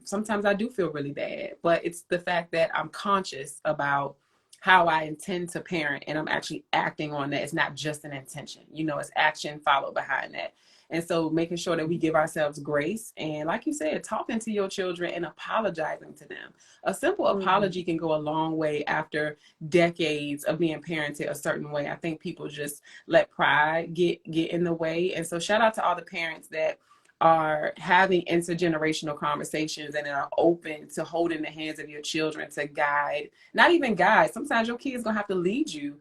sometimes I do feel really bad, but it's the fact that I'm conscious about how I intend to parent and I'm actually acting on that. It's not just an intention, it's action followed behind that. And so making sure that we give ourselves grace and, like you said, talking to your children and apologizing to them. A simple Mhm. apology can go a long way after decades of being parented a certain way. I think people just let pride get in the way. And so shout out to all the parents that are having intergenerational conversations and are open to holding the hands of your children to guide, not even guide. Sometimes your kids gonna have to lead you.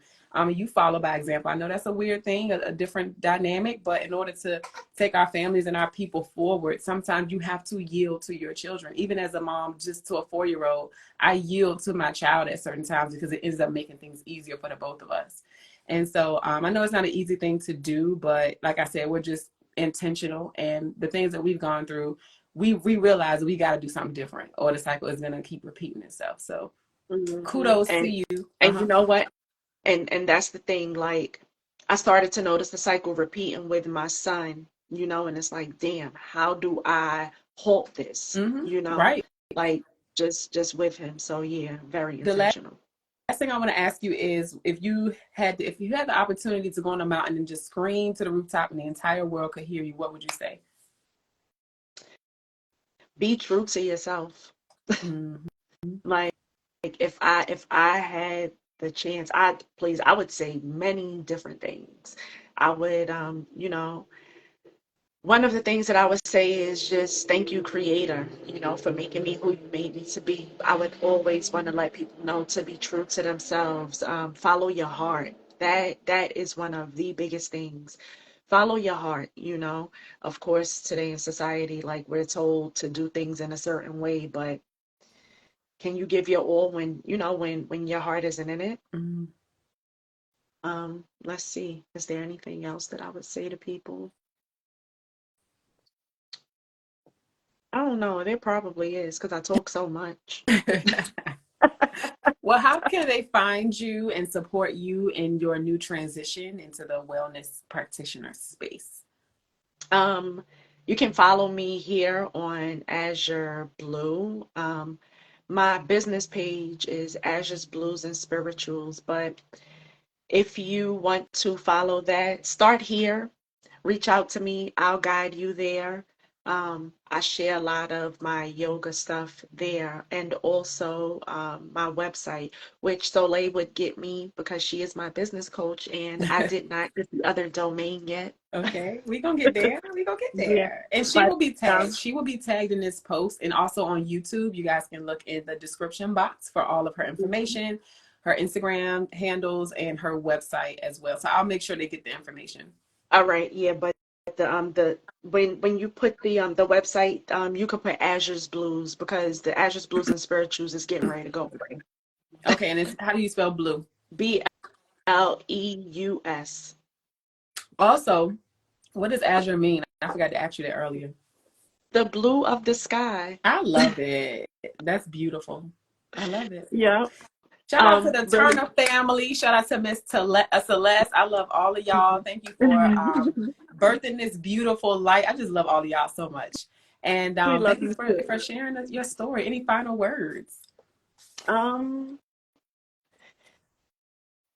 You follow by example. I know that's a weird thing, a different dynamic, but in order to take our families and our people forward, sometimes you have to yield to your children. Even as a mom, just to a 4-year-old, I yield to my child at certain times because it ends up making things easier for the both of us. And so I know it's not an easy thing to do, but like I said, we're just intentional. And the things that we've gone through, we realize we got to do something different or the cycle is going to keep repeating itself. So Mhm. kudos to And you. and you know what? And that's the thing, like I started to notice the cycle repeating with my son, and it's like, damn, how do I halt this? Right. Like just with him. So yeah, very The last intentional. thing I want to ask you is if you had the opportunity to go on a mountain and just scream to the rooftop and the entire world could hear you, what would you say? Be true to yourself. Mm-hmm. Like if I had the chance, I would say many different things. I would one of the things that I would say is just thank you, Creator, for making me who you made me to be. I would always want to let people know to be true to themselves. Follow your heart. That is one of the biggest things. Follow your heart, you know. Of course, today in society, like we're told to do things in a certain way, but can you give your all when, you know, when your heart isn't in it? Mm. Let's see. Is there anything else that I would say to people? I don't know. There probably is because I talk so much. Well, how can they find you and support you in your new transition into the wellness practitioner space? Um, you can follow me here on Azure Blue. My business page is Azure's Blues and Spirituals, but if you want to follow that, start here. Reach out to me. I'll guide you there. I share a lot of my yoga stuff there and also my website, which Soleil would get me because she is my business coach and I did not get the other domain yet. Okay, we gonna get there. We gonna get Yeah, there. And she but will be tagged. She will be tagged in this post and also on YouTube. You guys can look in the description box for all of her information, her Instagram handles, and her website as well. So I'll make sure they get the information. all right, yeah, but the when you put the website, you can put Azure's Blues because the Azure's Blues and Spirituals is getting ready to go away. Okay, and it's how do you spell blue? Bleus. Also, what does Azure mean? I forgot to ask you that earlier. The blue of the sky. I love it. That's beautiful. I love it. Yeah. Shout out to the Really. Turner family. Shout out to Miss Celeste. I love all of y'all. Thank you for birthing this beautiful light. I just love all of y'all so much. And We love thank you you for, too. for sharing your story. Any final words? Um,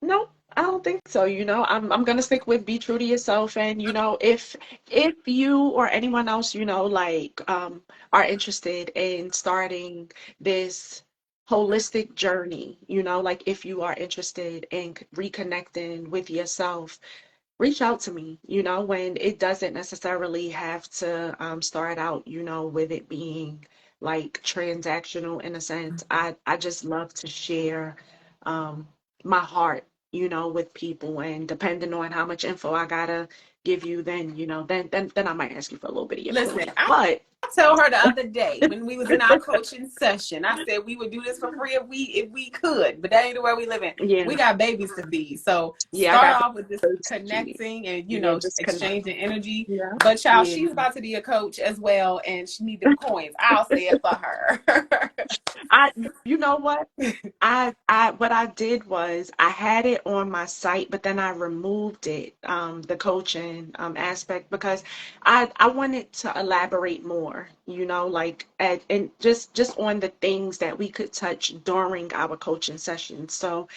no, I don't think so. You know, I'm gonna stick with be true to yourself, and you know, if you or anyone else, you know, like are interested in starting this holistic journey, you know, like if you are interested in reconnecting with yourself, reach out to me, you know, when it doesn't necessarily have to start out, you know, with it being like transactional in a sense. I just love to share um, my heart, you know, with people, and depending on how much info I gotta give you, then you know, then I might ask you for a little bit of your Listen, coin. I But told her the other day when we was in our coaching session, I said we would do this for free if we could, but that ain't the way we live in. yeah, We got babies to feed. So yeah, I start got off with this those too. connecting and Yeah, just connect. exchanging energy. Yeah, But child, yeah. she's about to be a coach as well, and she need them coins. I'll say it for her. I, you know what? What I did was I had it on my site, but then I removed it, the coaching aspect because I wanted to elaborate more, you know, like and just on the things that we could touch during our coaching sessions. So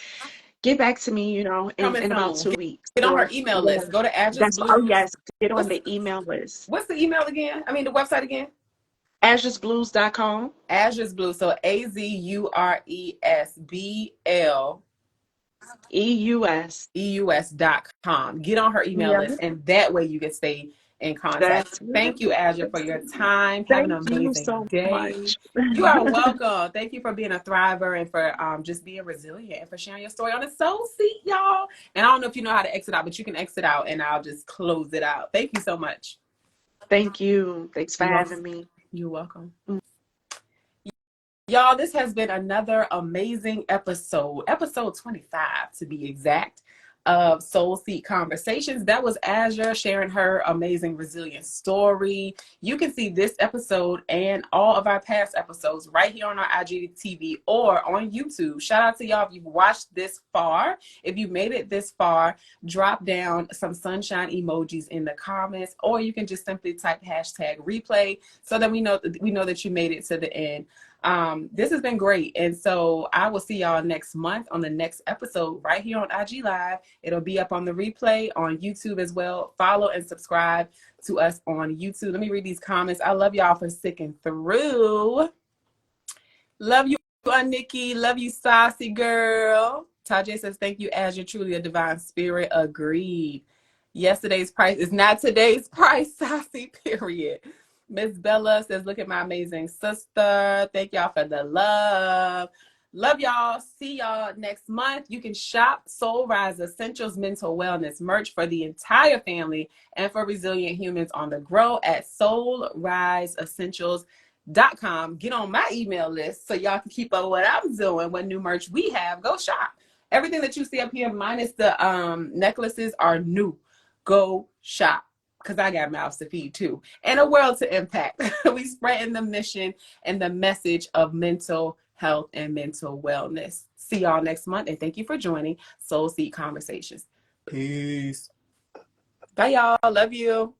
get back to me, you know, Coming in about soon. 2 weeks. Get on her Or email yeah, list. Go to Azure that's oh Blues. yes, get on What's the email list. what's the email again? I mean the website again? AzureBlues.com. Azure's Blue. So AZURESBL EUS. eus.com. Get on her email Yeah, list, and that way you can stay in contact. that's Thank you, Azure, for your time. Have an thank you amazing so day. much. You are welcome. Thank you for being a thriver and for just being resilient and for sharing your story on a soul seat, y'all. And I don't know if you know how to exit out, but you can exit out and I'll just close it out. Thank you so much. Thank you. Thanks for You're welcome. having me. You're welcome. Y'all, this has been another amazing episode 25 to be exact, of Soul Seat Conversations. That was Azure sharing her amazing resilient story. You can see this episode and all of our past episodes right here on our IGTV or on YouTube. Shout out to y'all if you've watched this far. If you made it this far, drop down some sunshine emojis in the comments, or you can just simply type hashtag replay so that we know that you made it to the end. This has been great. And so I will see y'all next month on the next episode right here on IG Live. It'll be up on the replay on YouTube as well. Follow and subscribe to us on YouTube. Let me read these comments. I love y'all for sticking through. Love you, Nikki. Love you, saucy girl. Tajay says, thank you, as you're truly a divine spirit. Agreed. Yesterday's price is not today's price, saucy, period. Miss Bella says, look at my amazing sister. Thank y'all for the love. Love y'all. See y'all next month. You can shop Soul Rise Essentials Mental Wellness merch for the entire family and for resilient humans on the grow at soulriseessentials.com. Get on my email list so y'all can keep up with what I'm doing, what new merch we have. Go shop. Everything that you see up here, minus the necklaces, are new. Go shop. Because I got mouths to feed too. And a world to impact. We spreading the mission and the message of mental health and mental wellness. See y'all next month. And thank you for joining Soul Seed Conversations. Peace. Bye, y'all. Love you.